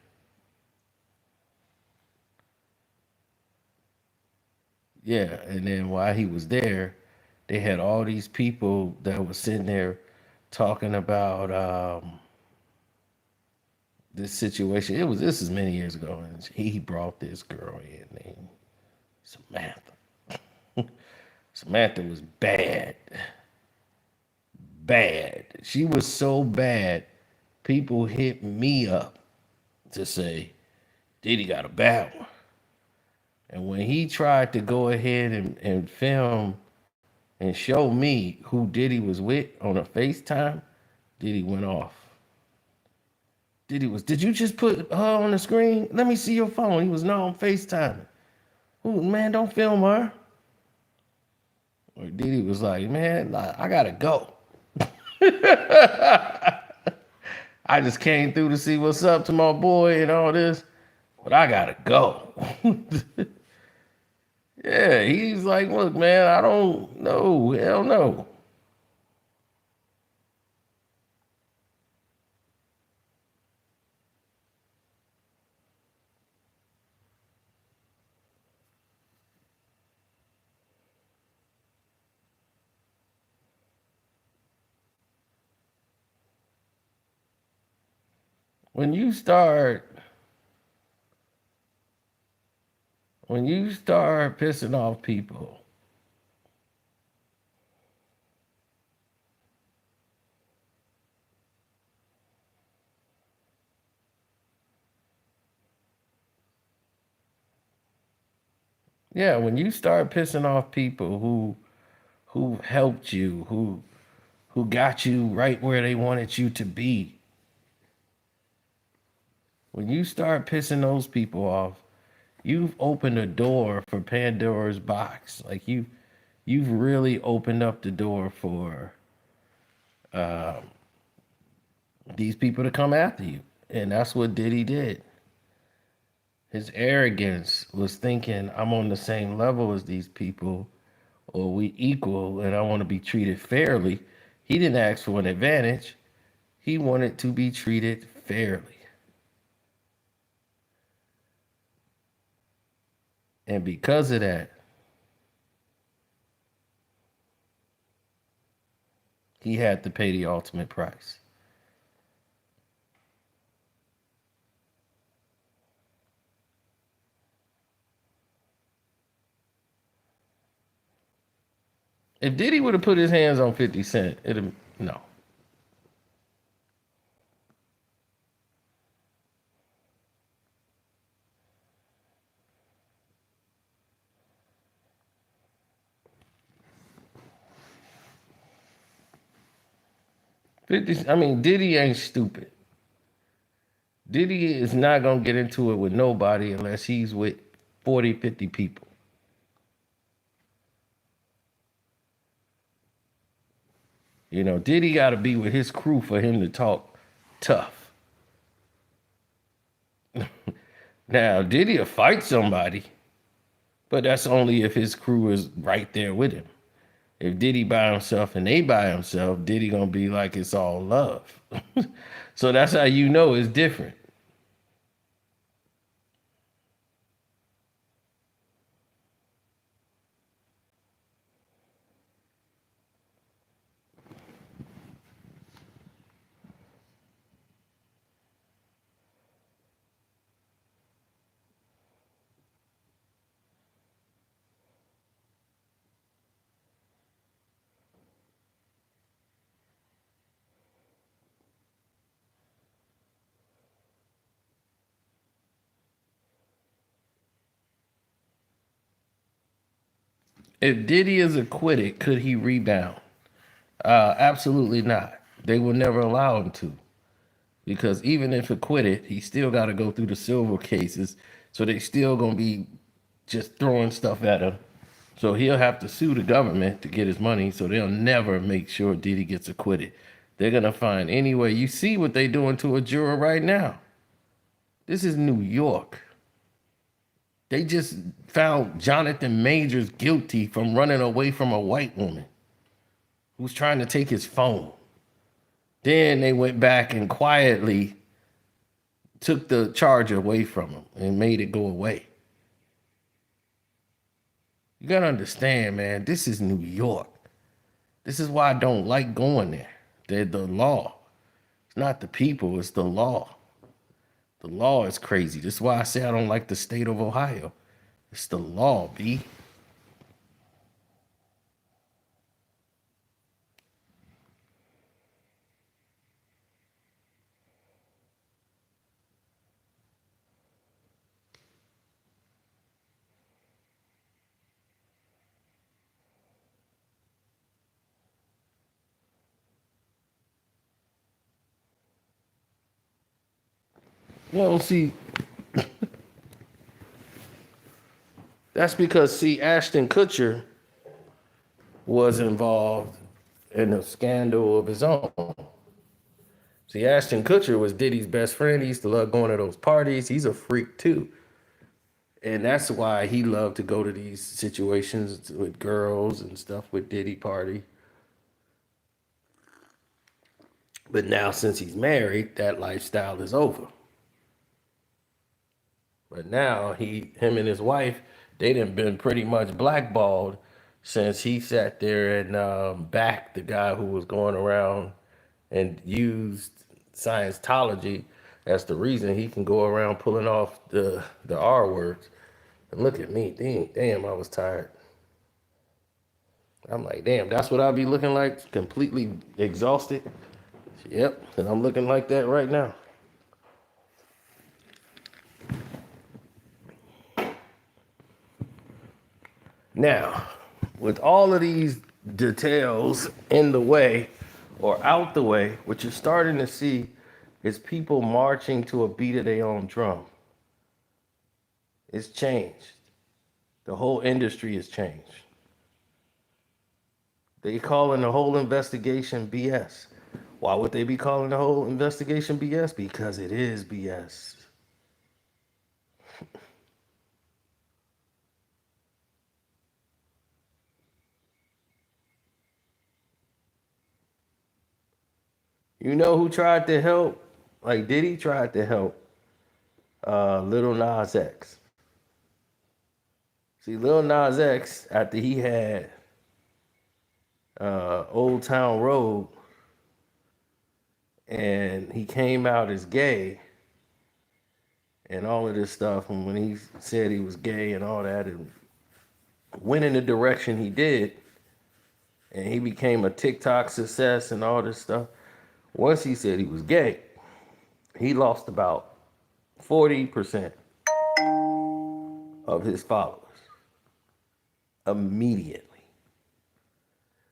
[SPEAKER 3] yeah, and then while he was there, they had all these people that was sitting there talking about this situation. This is many years ago, and he brought this girl in named Samantha. Samantha was bad, bad. She was so bad. People hit me up to say Diddy got a bad one, and when he tried to go ahead and film and show me who Diddy was with on a FaceTime, Diddy went off. Did you just put her on the screen? Let me see your phone. He was, no, I'm FaceTiming. Ooh, man, don't film her. Or Diddy was like, man, I gotta go. I just came through to see what's up to my boy and all this, but I gotta go. Yeah, he's like, look, man, I don't know. Hell no. when you start pissing off people, yeah, when you start pissing off people who helped you, who got you right where they wanted you to be, when you start pissing those people off, you've opened a door for Pandora's box. Like you've really opened up the door for these people to come after you. And that's what Diddy did. His arrogance was thinking, I'm on the same level as these people, or we equal, and I want to be treated fairly. He didn't ask for an advantage. He wanted to be treated fairly. And because of that, he had to pay the ultimate price. If Diddy would have put his hands on 50 Cent, it'd have, no. 50, I mean, Diddy ain't stupid. Diddy is not going to get into it with nobody unless he's with 40, 50 people. You know, Diddy got to be with his crew for him to talk tough. Now, Diddy will fight somebody, but that's only if his crew is right there with him. If Diddy by himself and they by himself, Diddy gonna be like it's all love. So that's how you know it's different. If Diddy is acquitted, could he rebound? Absolutely not. They will never allow him to. Because even if acquitted, he still got to go through the civil cases. So they still going to be just throwing stuff at him. So he'll have to sue the government to get his money. So they'll never make sure Diddy gets acquitted. They're going to find any way. You see what they're doing to a juror right now. This is New York. They just found Jonathan Majors guilty from running away from a white woman who's trying to take his phone. Then they went back and quietly took the charge away from him and made it go away. You gotta understand, man, this is New York. This is why I don't like going there. They're the law. It's not the people, it's the law. The law is crazy. This is why I say I don't like the state of Ohio. It's the law, B. Well, see, that's because, see, Ashton Kutcher was involved in a scandal of his own. See, Ashton Kutcher was Diddy's best friend. He used to love going to those parties. He's a freak too. And that's why he loved to go to these situations with girls and stuff with Diddy party. But now since he's married, that lifestyle is over. But now him and his wife, they done been pretty much blackballed since he sat there and backed the guy who was going around and used Scientology That's the reason he can go around pulling off the R words. And look at me, damn, I was tired. I'm like, damn, that's what I'll be looking like, completely exhausted. Yep, and I'm looking like that right now. Now, with all of these details in the way or out the way, what you're starting to see is people marching to a beat of their own drum. It's changed. The whole industry has changed. They calling the whole investigation BS. Why would they be calling the whole investigation BS? Because it is BS. You know who tried to help? Like Diddy tried to help Lil Nas X. See, Lil Nas X, after he had Old Town Road and he came out as gay and all of this stuff, and when he said he was gay and all that, and went in the direction he did, and he became a TikTok success and all this stuff. Once he said he was gay, he lost about 40% of his followers immediately.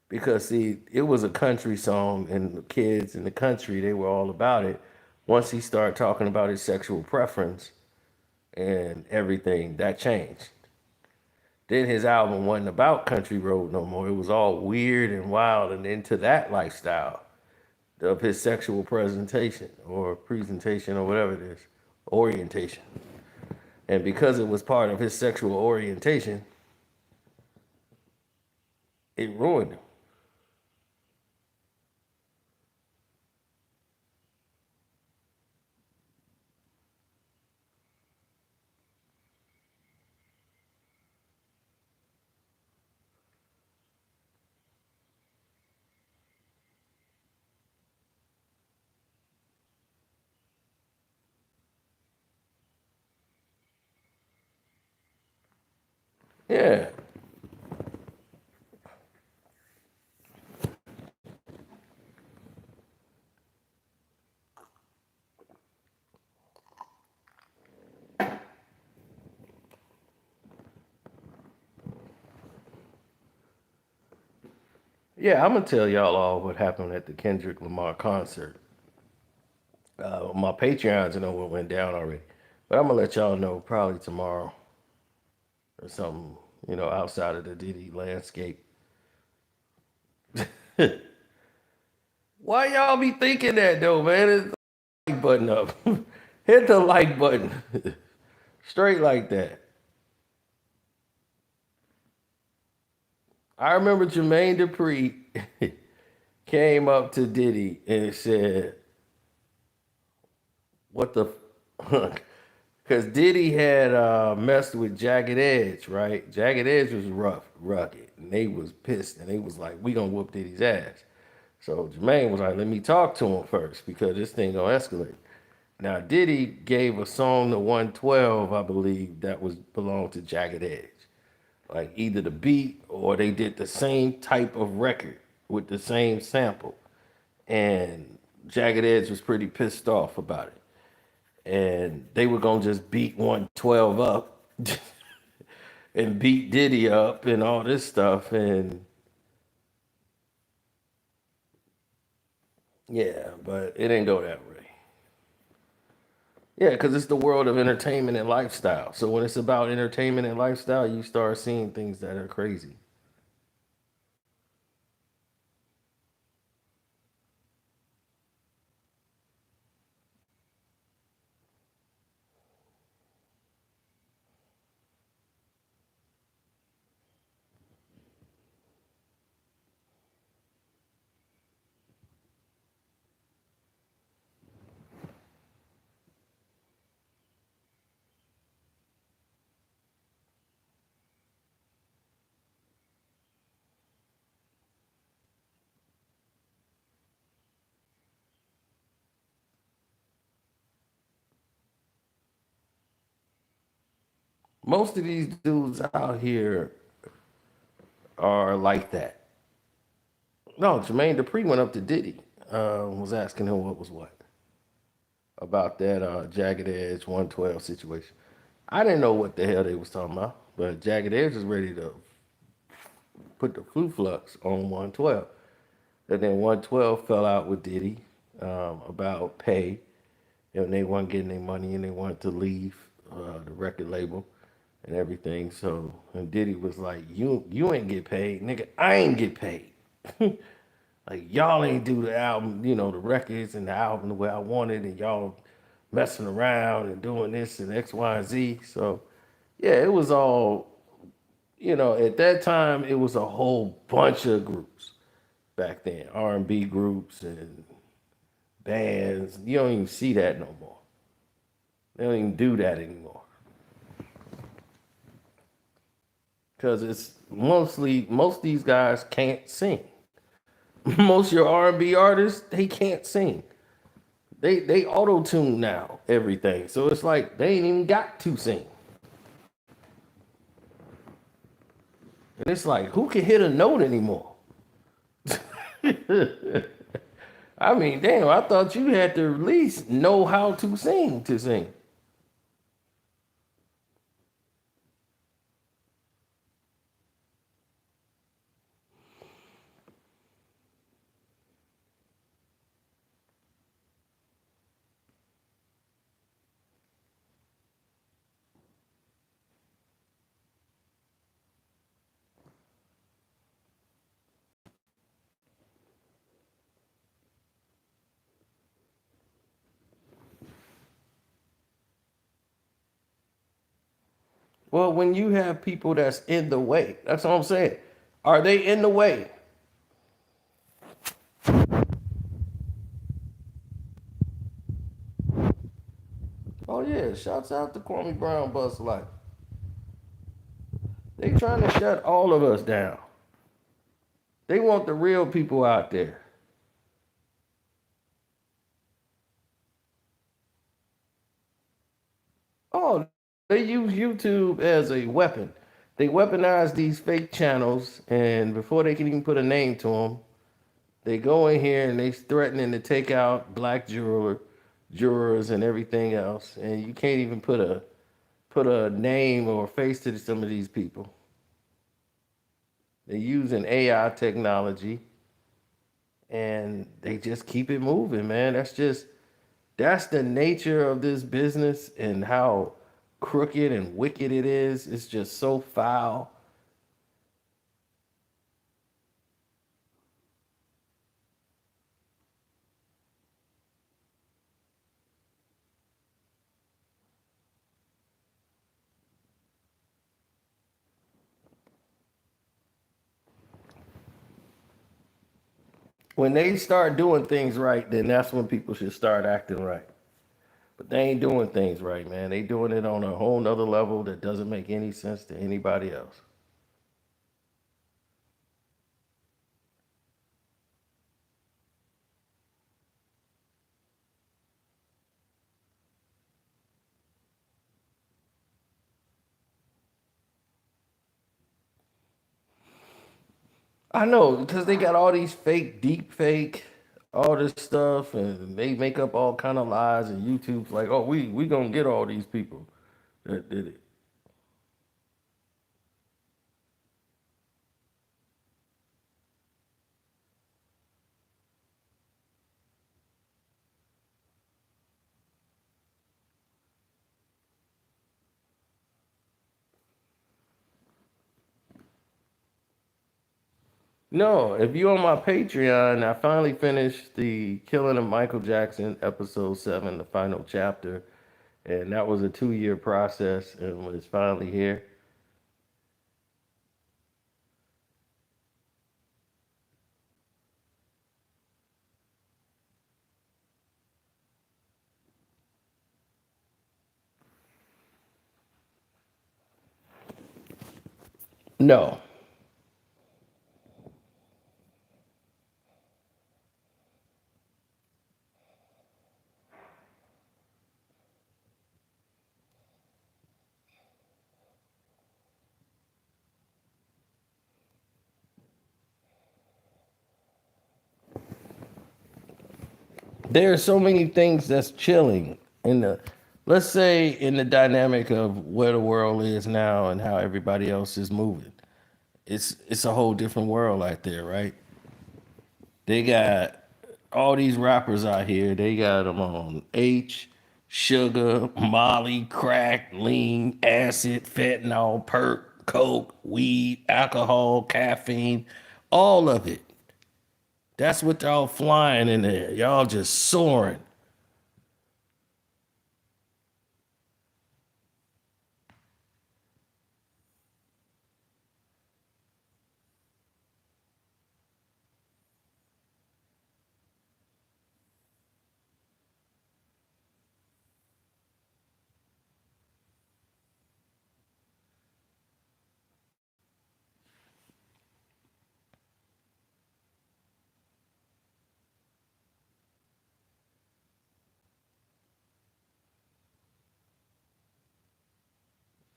[SPEAKER 3] Because see, it was a country song and the kids in the country, they were all about it. Once he started talking about his sexual preference and everything, that changed. Then his album wasn't about country road no more. It was all weird and wild and into that lifestyle of his sexual presentation or whatever it is, orientation. And because it was part of his sexual orientation, it ruined him. Yeah. Yeah, I'm gonna tell y'all all what happened at the Kendrick Lamar concert. My Patreons know what went down already, but I'm gonna let y'all know probably tomorrow or something. Outside of the Diddy landscape. Why y'all be thinking that though, man? It's the like button up. Hit the like button. Straight like that. I remember Jermaine Dupri came up to Diddy and said, "What the fuck?" Because Diddy had messed with Jagged Edge, right? Jagged Edge was rough, rugged, and they was pissed, and they was like, "We gonna whoop Diddy's ass." So Jermaine was like, "Let me talk to him first because this thing gonna escalate." Now Diddy gave a song to 112, I believe, that was belonged to Jagged Edge. Like either the beat or they did the same type of record with the same sample. And Jagged Edge was pretty pissed off about it. And they were gonna just beat 112 up and beat Diddy up and all this stuff. And yeah, but it didn't go that way. Yeah, because it's the world of entertainment and lifestyle. So when it's about entertainment and lifestyle, you start seeing things that are crazy. Most of these dudes out here are like that. No, Jermaine Dupri went up to Diddy, was asking him what was what about that Jagged Edge 112 situation. I didn't know what the hell they was talking about, but Jagged Edge was ready to put the flu flux on 112. And then 112 fell out with Diddy about pay, and they weren't getting their money, and they wanted to leave the record label and everything. So, and Diddy was like, "You ain't get paid, nigga. I ain't get paid. Like y'all ain't do the album, the records and the album the way I wanted, and y'all messing around and doing this and X, Y, and Z." So, yeah, it was all, at that time it was a whole bunch of groups back then, R&B groups and bands. You don't even see that no more. They don't even do that anymore. Because it's most of these guys can't sing. Most of your R&B artists, they can't sing. They auto tune now everything, so it's like they ain't even got to sing. And it's like, who can hit a note anymore? I mean, damn, I thought you had to at least know how to sing to sing. Well, when you have people that's in the way, that's all I'm saying. Are they in the way? Oh yeah, shouts out to Kwame Brown Bus Life. They trying to shut all of us down. They want the real people out there. Oh, they use YouTube as a weapon. They weaponize these fake channels, and before they can even put a name to them, they go in here and they threatening to take out black jurors and everything else, and you can't even put a name or a face to some of these people. They're using AI technology, and they just keep it moving, man. That's the nature of this business and how crooked and wicked it is. It's just so foul. When they start doing things right, then that's when people should start acting right. But they ain't doing things right, man. They doing it on a whole nother level that doesn't make any sense to anybody else. I know, because they got all these fake, deep fake, all this stuff, and they make up all kind of lies, and YouTube's like, oh, we gonna get all these people that did it. No, if you on my Patreon, I finally finished the Killing of Michael Jackson episode 7, the final chapter, and that was a 2-year process, and it's finally here. No, There are so many things that's chilling in the, let's say, in the dynamic of where the world is now and how everybody else is moving. It's a whole different world out there, right? They got all these rappers out here. They got them on H, sugar, Molly, crack, lean, acid, fentanyl, perk, coke, weed, alcohol, caffeine, all of it. That's what y'all flying in there. Y'all just soaring.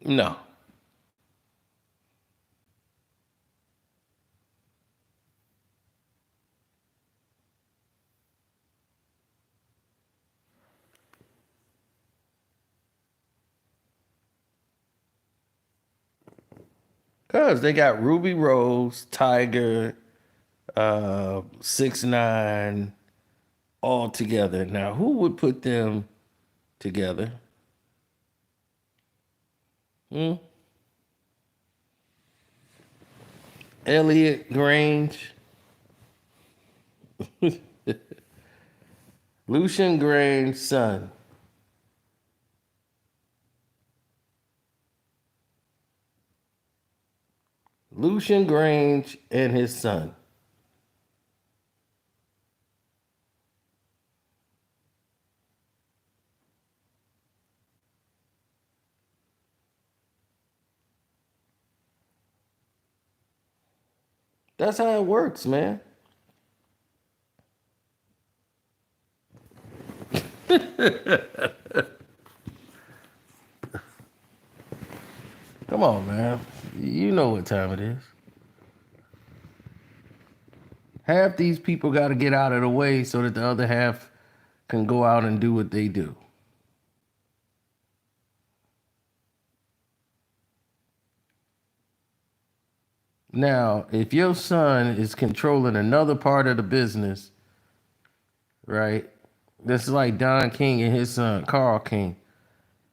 [SPEAKER 3] No, cause they got Ruby Rose, Tiger, 6ix9ine all together. Now, who would put them together? Hmm? Elliot Grange, Lucian Grange's son. Lucian Grange and his son. That's how it works, man. Come on, man. You know what time it is. Half these people got to get out of the way so that the other half can go out and do what they do. Now, if your son is controlling another part of the business, right? This is like Don King and his son, Carl King.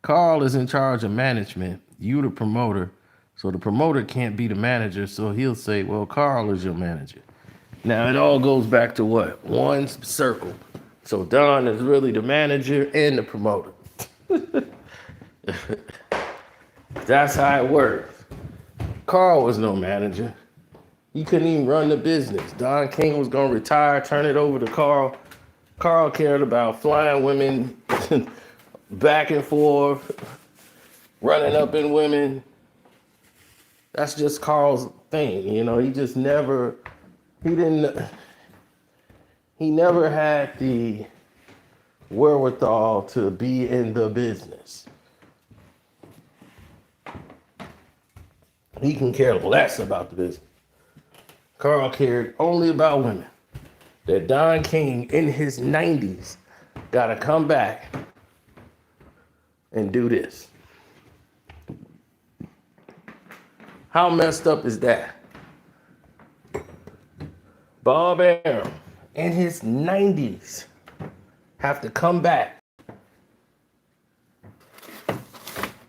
[SPEAKER 3] Carl is in charge of management. You the promoter. So the promoter can't be the manager. So he'll say, well, Carl is your manager. Now it all goes back to what? One circle. So Don is really the manager and the promoter. That's how it works. Carl was no manager. He couldn't even run the business. Don King was gonna retire, turn it over to Carl. Carl cared about flying women back and forth, running up in women. That's just Carl's thing, you know. He just never, he didn't, he never had the wherewithal to be in the business. He can care less about the business. Carl cared only about women. That Don King in his 90s got to come back and do this. How messed up is that? Bob Arum in his 90s have to come back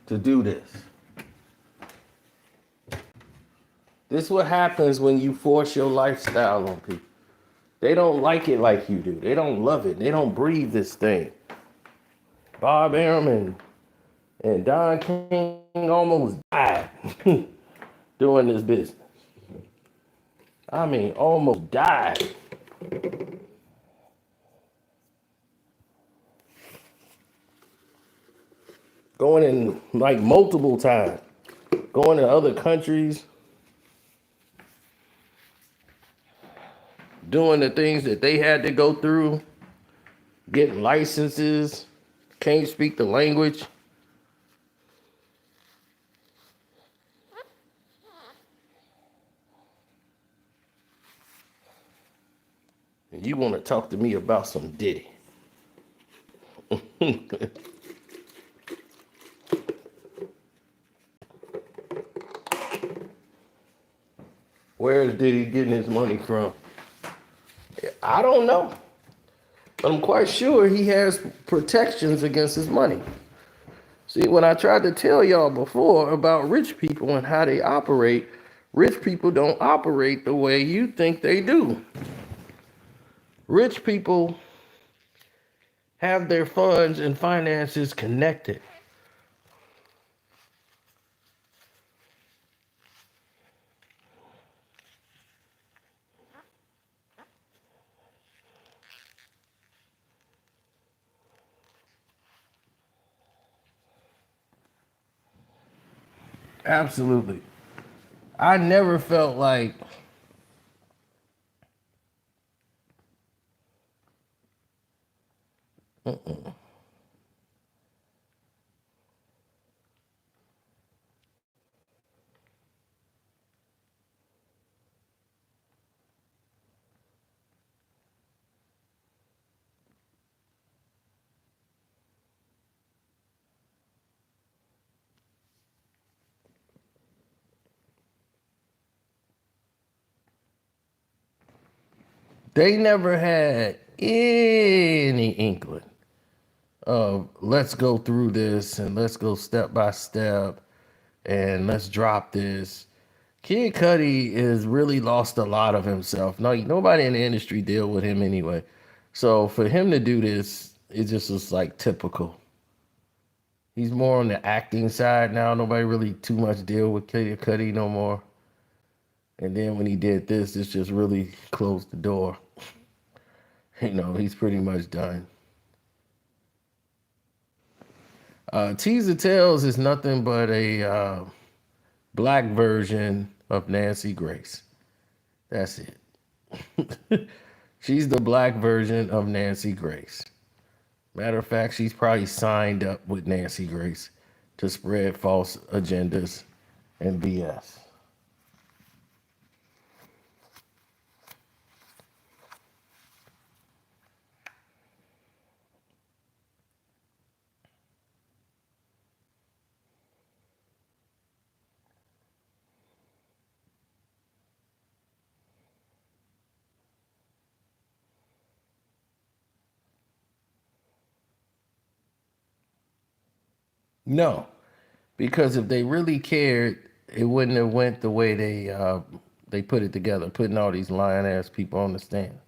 [SPEAKER 3] to do this. This is what happens when you force your lifestyle on people. They don't like it like you do. They don't love it. They don't breathe this thing. Bob Arum and Don King almost died doing this business. I mean, almost died. Going in like multiple times. Going to other countries. Doing the things that they had to go through. Getting licenses. Can't speak the language. And you want to talk to me about some Diddy. Where is Diddy getting his money from? I don't know. But I'm quite sure he has protections against his money. See, when I tried to tell y'all before about rich people and how they operate, rich people don't operate the way you think they do. Rich people have their funds and finances connected. Absolutely. I never felt like they never had any inkling of let's go through this and let's go step by step and let's drop this. Kid Cudi has really lost a lot of himself. No, nobody in the industry deal with him anyway. So for him to do this, it just was like typical. He's more on the acting side now. Nobody really too much deal with Kid Cudi no more. And then when he did this, it's just really closed the door. He's pretty much done. Teaser Tales is nothing but a black version of Nancy Grace. That's it. She's the black version of Nancy Grace. Matter of fact, she's probably signed up with Nancy Grace to spread false agendas and BS. No, because if they really cared, it wouldn't have went the way they put it together, putting all these lying ass people on the stand.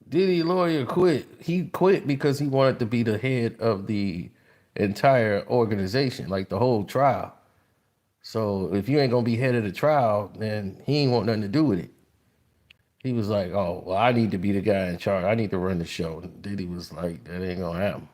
[SPEAKER 3] Diddy lawyer quit. He quit because he wanted to be the head of the entire organization, like the whole trial. So if you ain't gonna be head of the trial, then he ain't want nothing to do with it. He was like, "Oh, well, I need to be the guy in charge. I need to run the show." And Diddy was like, "That ain't gonna happen."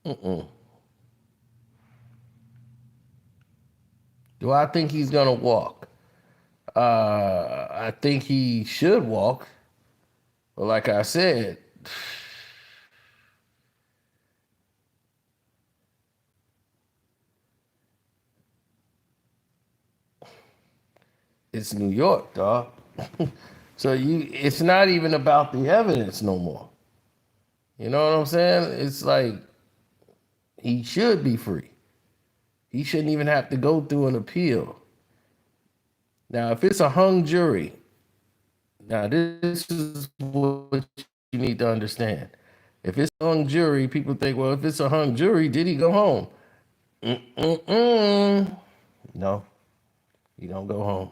[SPEAKER 3] Mm-mm. Do I think he's gonna walk? I think he should walk. But like I said, it's New York, dog. So it's not even about the evidence no more. You know what I'm saying? It's like he should be free. He shouldn't even have to go through an appeal. Now, if it's a hung jury, now this is what you need to understand. If it's a hung jury, people think, well, if it's a hung jury, did he go home? Mm-mm-mm. No, he don't go home.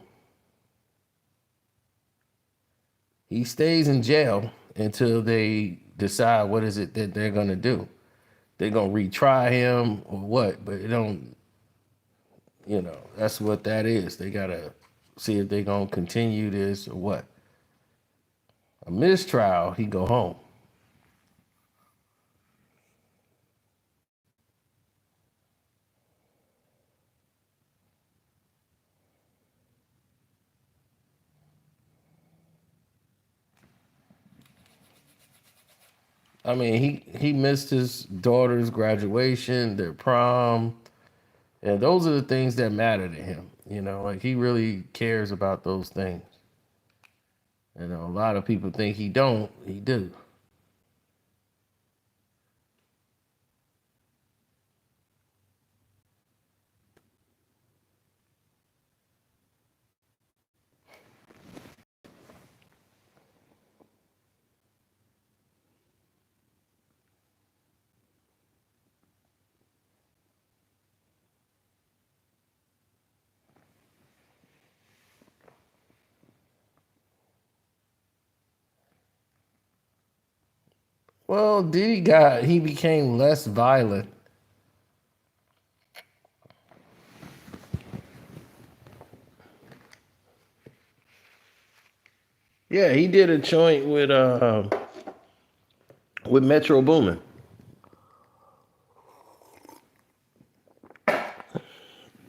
[SPEAKER 3] He stays in jail until they decide what is it that they're gonna do. They're gonna retry him or what? But it don't. That's what that is. They gotta see if they're gonna continue this or what. A mistrial, he go home. I mean, he missed his daughter's graduation, their prom, and those are the things that matter to him. Like he really cares about those things. A lot of people think he don't. He do. Well, he became less violent. Yeah, he did a joint with Metro Boomin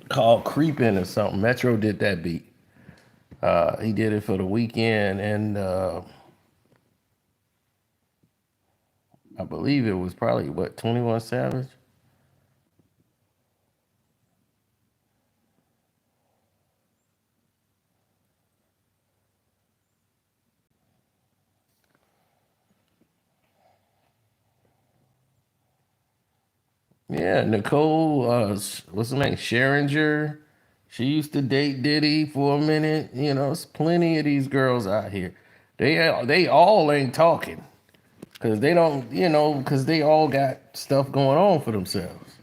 [SPEAKER 3] called "Creepin'" or something. Metro did that beat. He did it for the weekend, and I believe it was probably what 21 Savage. Yeah, Nicole, what's her name? Sheringer. She used to date Diddy for a minute. It's plenty of these girls out here. They all ain't talking because they don't, because they all got stuff going on for themselves.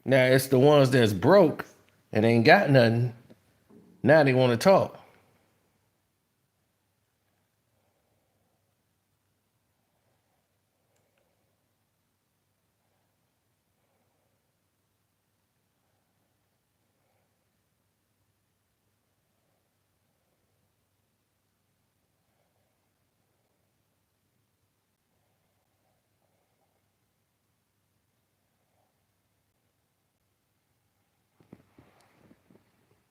[SPEAKER 3] Now it's the ones that's broke and ain't got nothing. Now they want to talk.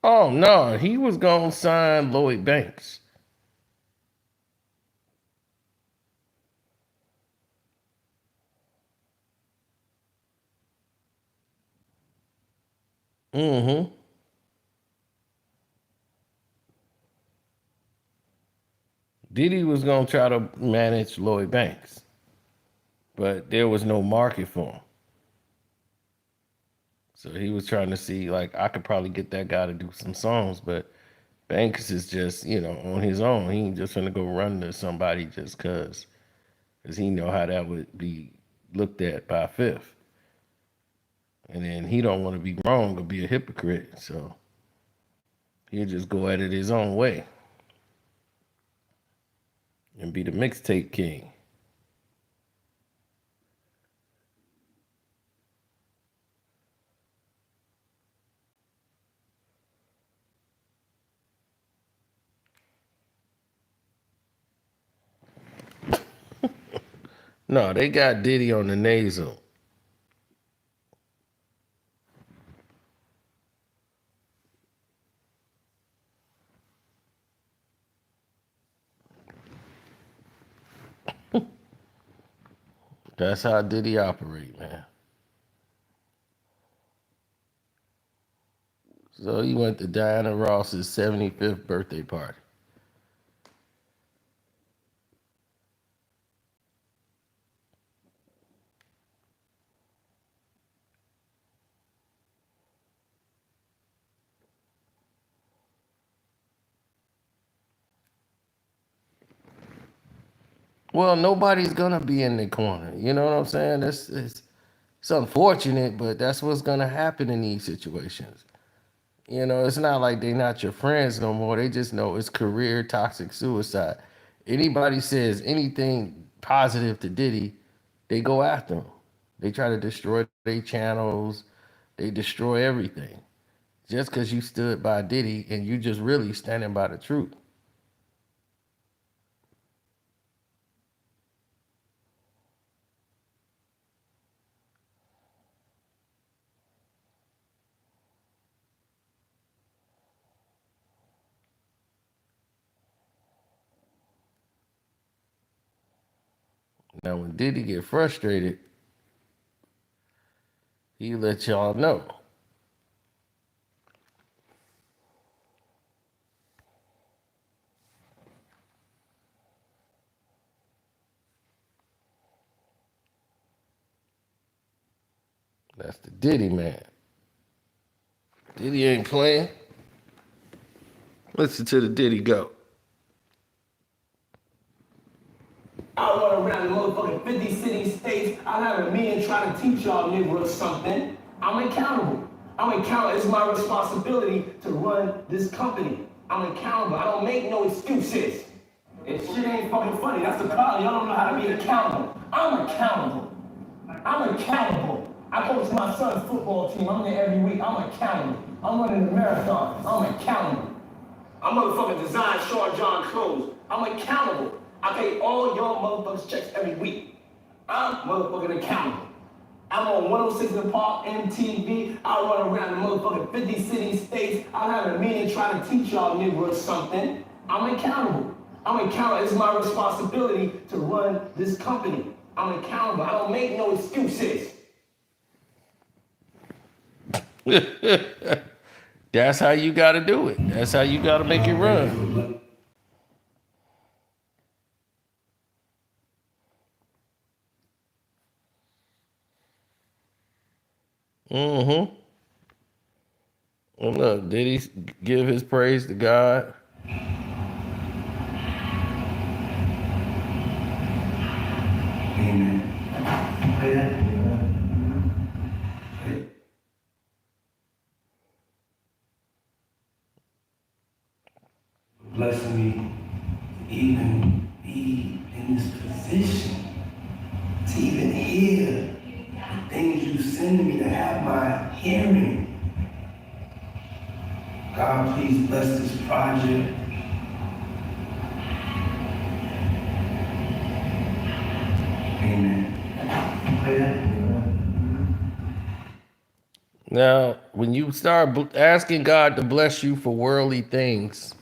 [SPEAKER 3] Oh no, he was gonna sign Lloyd Banks. Mm-hmm. Diddy was gonna try to manage Lloyd Banks, but there was no market for him. So he was trying to see, like, I could probably get that guy to do some songs, but Banks is just, on his own. He ain't just gonna go run to somebody just cause he know how that would be looked at by Fifth. And then he don't want to be wrong or be a hypocrite. So he'll just go at it his own way and be the mixtape king. No, they got Diddy on the nasal. That's how Diddy operate, man. So he went to Diana Ross's 75th birthday party. Well, nobody's gonna be in the corner. You know what I'm saying? It's unfortunate, but that's what's gonna happen in these situations. You know, it's not like they not your friends no more. They just know it's career toxic suicide. Anybody says anything positive to Diddy, they go after him. They try to destroy their channels. They destroy everything. Just because you stood by Diddy and you just really standing by the truth. Now, when Diddy get frustrated, he let y'all know. That's the Diddy man. Diddy ain't playing. Listen to the Diddy go.
[SPEAKER 4] I'll run around the motherfucking 50 cities, states. I'll have a meeting trying to teach y'all niggas something. I'm accountable. I'm accountable. It's my responsibility to run this company. I'm accountable. I don't make no excuses. If shit ain't fucking funny, that's the problem. Y'all don't know how to be accountable. I'm accountable. I'm accountable. I coach my son's football team. I'm there every week. I'm accountable. I'm running the marathon. I'm accountable. I motherfucking design Sean John clothes. I'm accountable. I pay all y'all motherfuckers checks every week. I'm motherfucking accountable. I'm on 106 in the Park, MTV. I'll run around the motherfucking 50 cities, states. I'll have a meeting trying to teach y'all niggas something. I'm accountable. I'm accountable. It's my responsibility to run this company. I'm accountable. I don't make no excuses.
[SPEAKER 3] That's how you got to do it. That's how you got to make it run. Mm-hmm. And look, did he give his praise to God?
[SPEAKER 4] Amen. Blessing me to even be in this position, to even hear the things you send me, to have my hearing. God, please bless this project. Amen.
[SPEAKER 3] Now, when you start asking God to bless you for worldly things,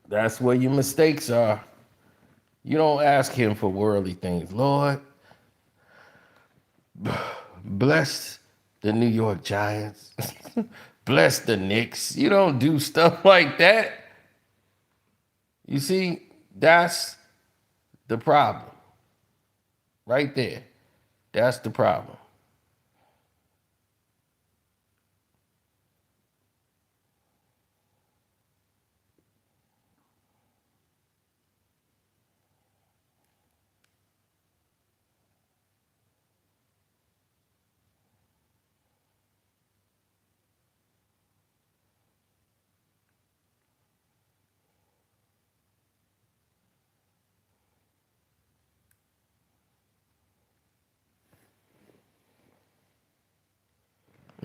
[SPEAKER 3] that's where your mistakes are. You don't ask him for worldly things. Lord, bless the New York Giants. Bless the Knicks. You don't do stuff like that. You see, that's the problem. Right there. That's the problem.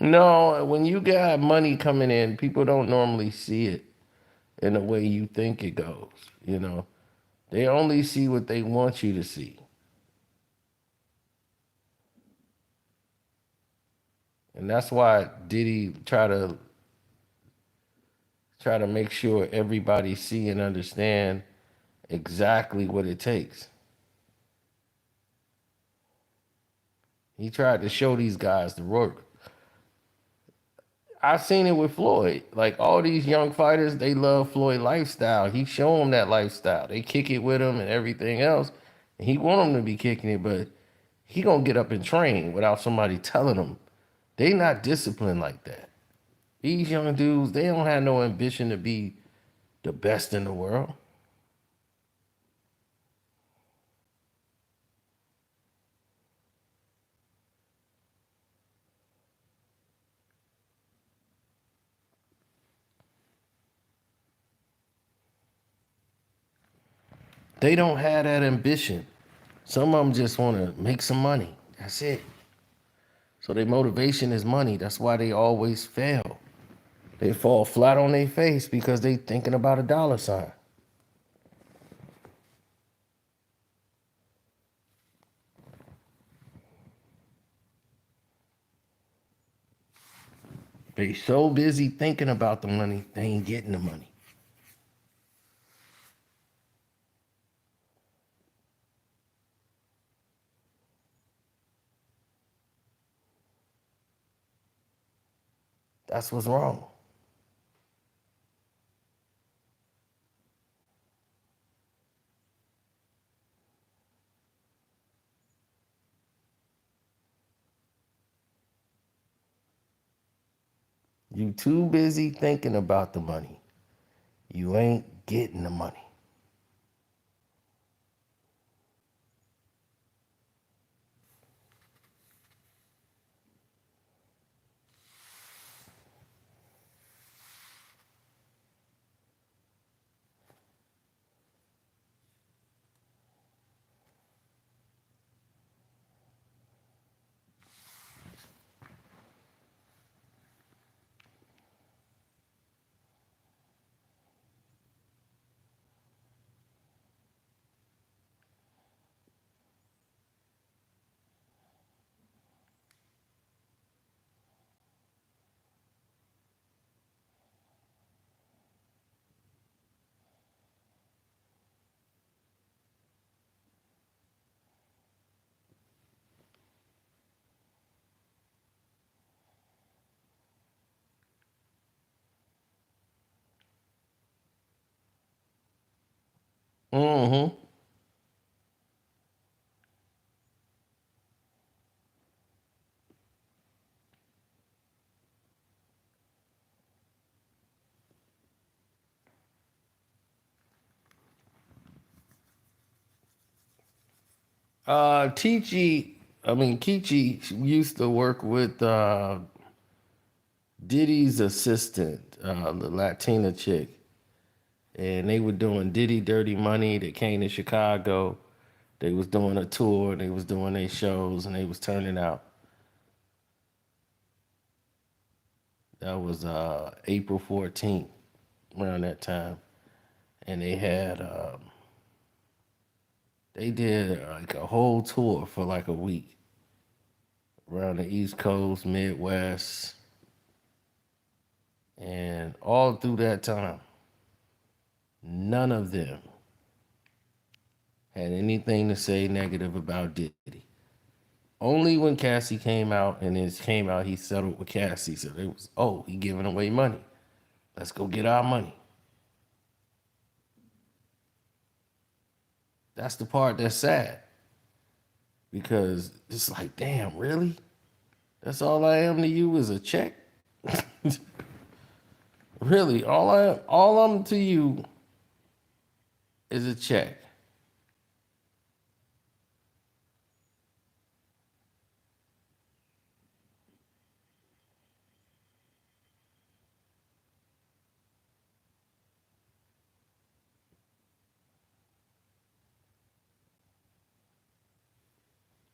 [SPEAKER 3] No, when you got money coming in, people don't normally see it in the way you think it goes. You know, they only see what they want you to see. And that's why Diddy try to make sure everybody see and understand exactly what it takes. He tried to show these guys the work. I've seen it with Floyd. Like all these young fighters, they love Floyd lifestyle. He show them that lifestyle. They kick it with him and everything else. And he want them to be kicking it, but he gonna get up and train without somebody telling him. They not disciplined like that. These young dudes, they don't have no ambition to be the best in the world. They don't have that ambition. Some of them just want to make some money. That's it. So their motivation is money. That's why they always fail. They fall flat on their face because they thinking about a dollar sign. They so busy thinking about the money, they ain't getting the money. That's what's wrong. You too busy thinking about the money. You ain't getting the money. Mm-hmm. Kichi used to work with Diddy's assistant, the Latina chick. And they were doing Diddy Dirty Money. They came to Chicago. They was doing a tour. They was doing their shows, and they was turning out. That was April 14th, around that time. And they did like a whole tour for like a week around the East Coast, Midwest, and all through that time, none of them had anything to say negative about Diddy. Only when Cassie came out and it came out, he settled with Cassie. So it was, oh, he giving away money. Let's go get our money. That's the part that's sad. Because it's like, damn, really? That's all I am to you is a check? Really, all I'm to you is a check.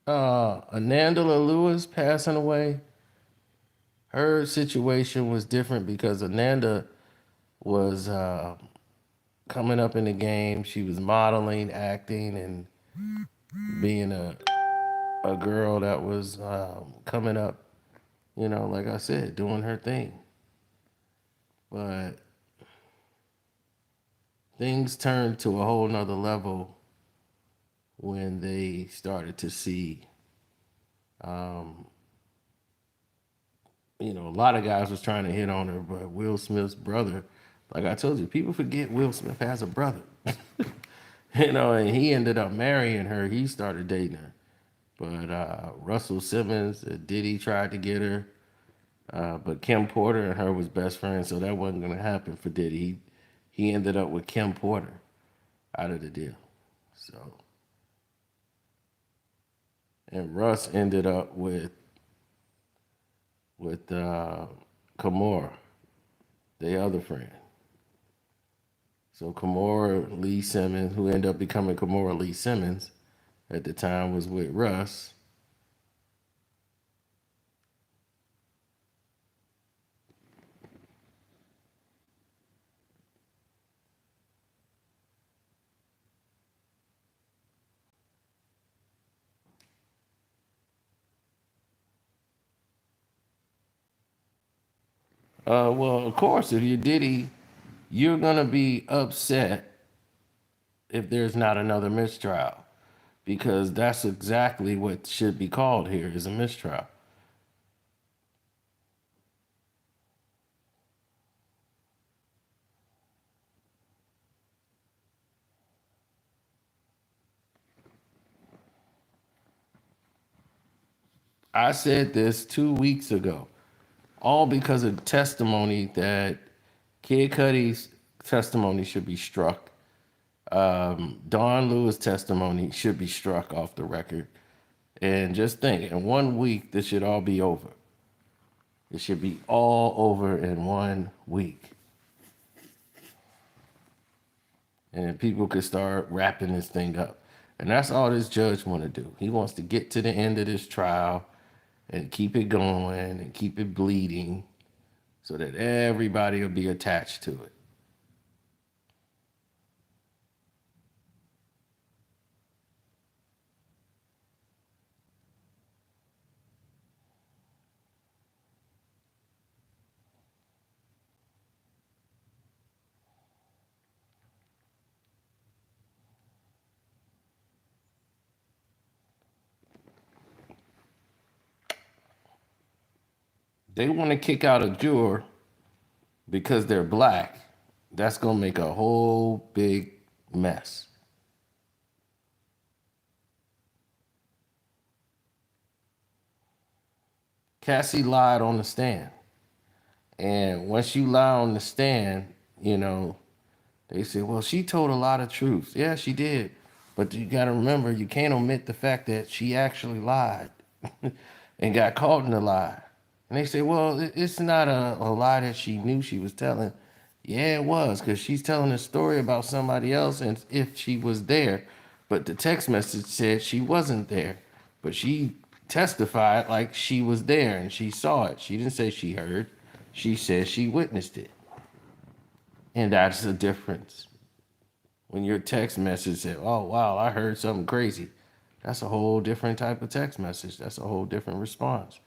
[SPEAKER 3] Ananda Lewis passing away, her situation was different because Ananda was coming up in the game. She was modeling, acting, and being a girl that was coming up, like I said, doing her thing. But things turned to a whole nother level when they started to see, um, a lot of guys was trying to hit on her, but Will Smith's brother, like I told you, people forget Will Smith has a brother. And he ended up marrying her. He started dating her. But Russell Simmons, Diddy tried to get her. But Kim Porter and her was best friends, so that wasn't going to happen for Diddy. He ended up with Kim Porter out of the deal. So, and Russ ended up with Kimora, the other friend. So Kimora Lee Simmons, who ended up becoming Kimora Lee Simmons at the time, was with Russ. Well, of course, if you're Diddy, you're gonna be upset if there's not another mistrial, because that's exactly what should be called here is a mistrial. I said this 2 weeks ago, all because of testimony that Kid Cudi's testimony should be struck. Don Lewis' testimony should be struck off the record. And just think, in 1 week, this should all be over. It should be all over in 1 week. And people could start wrapping this thing up. And that's all this judge want to do. He wants to get to the end of this trial and keep it going and keep it bleeding so that everybody will be attached to it. They want to kick out a juror because they're black. That's going to make a whole big mess. Cassie lied on the stand. And once you lie on the stand, they say, well, she told a lot of truth. Yeah, she did. But you got to remember, you can't omit the fact that she actually lied and got caught in the lie. And they say, well, it's not a lie that she knew she was telling. Yeah, it was, because she's telling a story about somebody else and if she was there. But the text message said she wasn't there. But she testified like she was there and she saw it. She didn't say she heard. She said she witnessed it. And that's the difference. When your text message said, oh, wow, I heard something crazy. That's a whole different type of text message. That's a whole different response.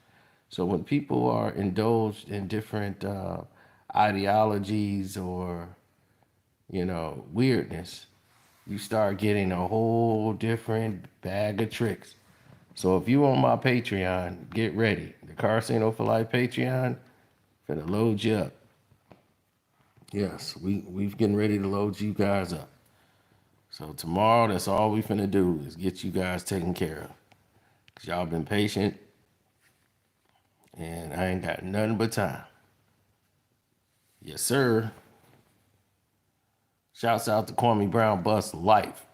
[SPEAKER 3] So when people are indulged in different ideologies or, weirdness, you start getting a whole different bag of tricks. So if you on my Patreon, get ready. The Carsino for Life Patreon, finna load you up. Yes, we've getting ready to load you guys up. So tomorrow, that's all we finna do is get you guys taken care of. Cause y'all been patient, and I ain't got nothing but time. Yes, sir. Shouts out to Kwame Brown Bus Life.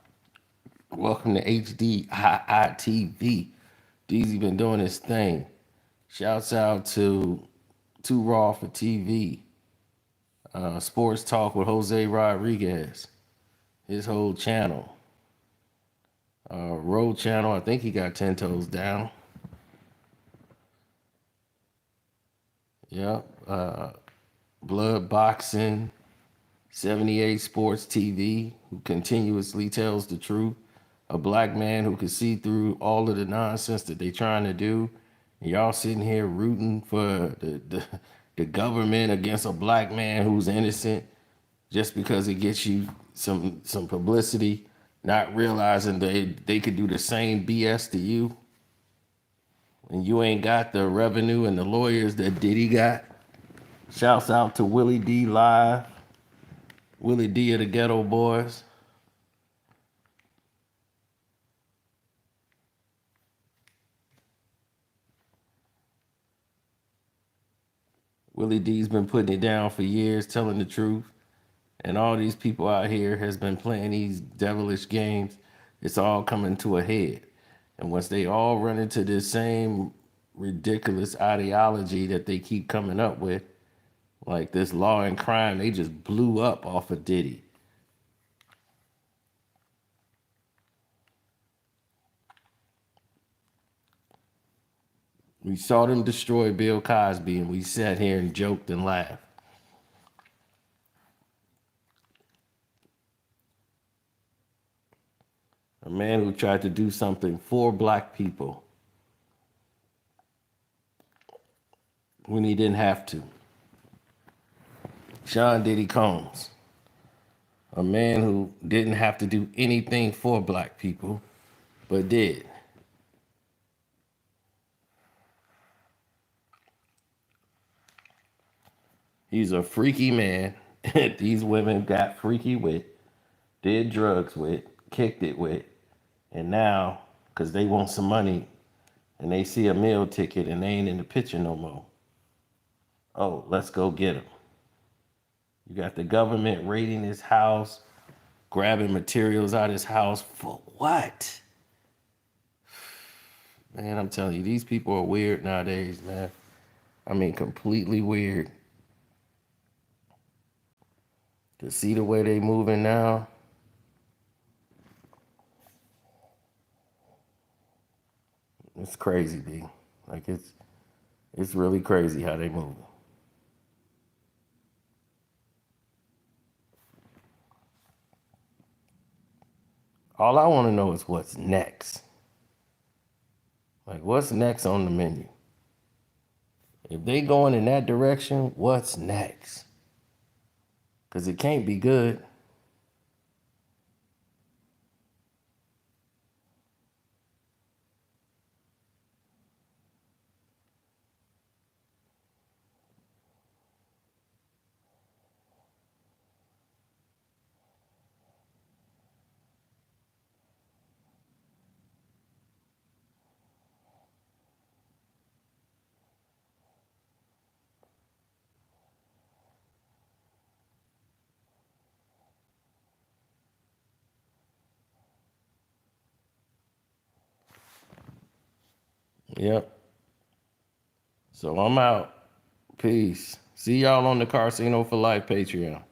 [SPEAKER 3] Welcome to HDIITV. DZ been doing his thing. Shouts out to Too Raw for TV. Sports Talk with Jose Rodriguez. His whole channel. Road Channel, I think he got 10 Toes Down. Yep. Blood Boxing. 78 Sports TV, who continuously tells the truth. A black man who can see through all of the nonsense that they trying to do. And y'all sitting here rooting for the government against a black man who's innocent just because it gets you some publicity, not realizing they could do the same BS to you. And you ain't got the revenue and the lawyers that Diddy got. Shouts out to Willie D Live. Willie D of the Ghetto Boys. Willie D's been putting it down for years, telling the truth. And all these people out here has been playing these devilish games. It's all coming to a head. And once they all run into this same ridiculous ideology that they keep coming up with, like this law and crime, they just blew up off of Diddy. We saw them destroy Bill Cosby, and we sat here and joked and laughed. A man who tried to do something for black people when he didn't have to. Sean Diddy Combs. A man who didn't have to do anything for black people, but did. He's a freaky man that these women got freaky with, did drugs with, kicked it with, and now, because they want some money and they see a meal ticket and they ain't in the picture no more. Oh, let's go get him. You got the government raiding his house, grabbing materials out of his house for what? Man, I'm telling you, these people are weird nowadays, man. I mean, completely weird. To see the way they moving now, it's crazy, B. Like it's really crazy how they move. All I want to know is what's next. Like, what's next on the menu? If they going in that direction, what's next? Because it can't be good. Yep. So I'm out. Peace. See y'all on the Casino for Life Patreon.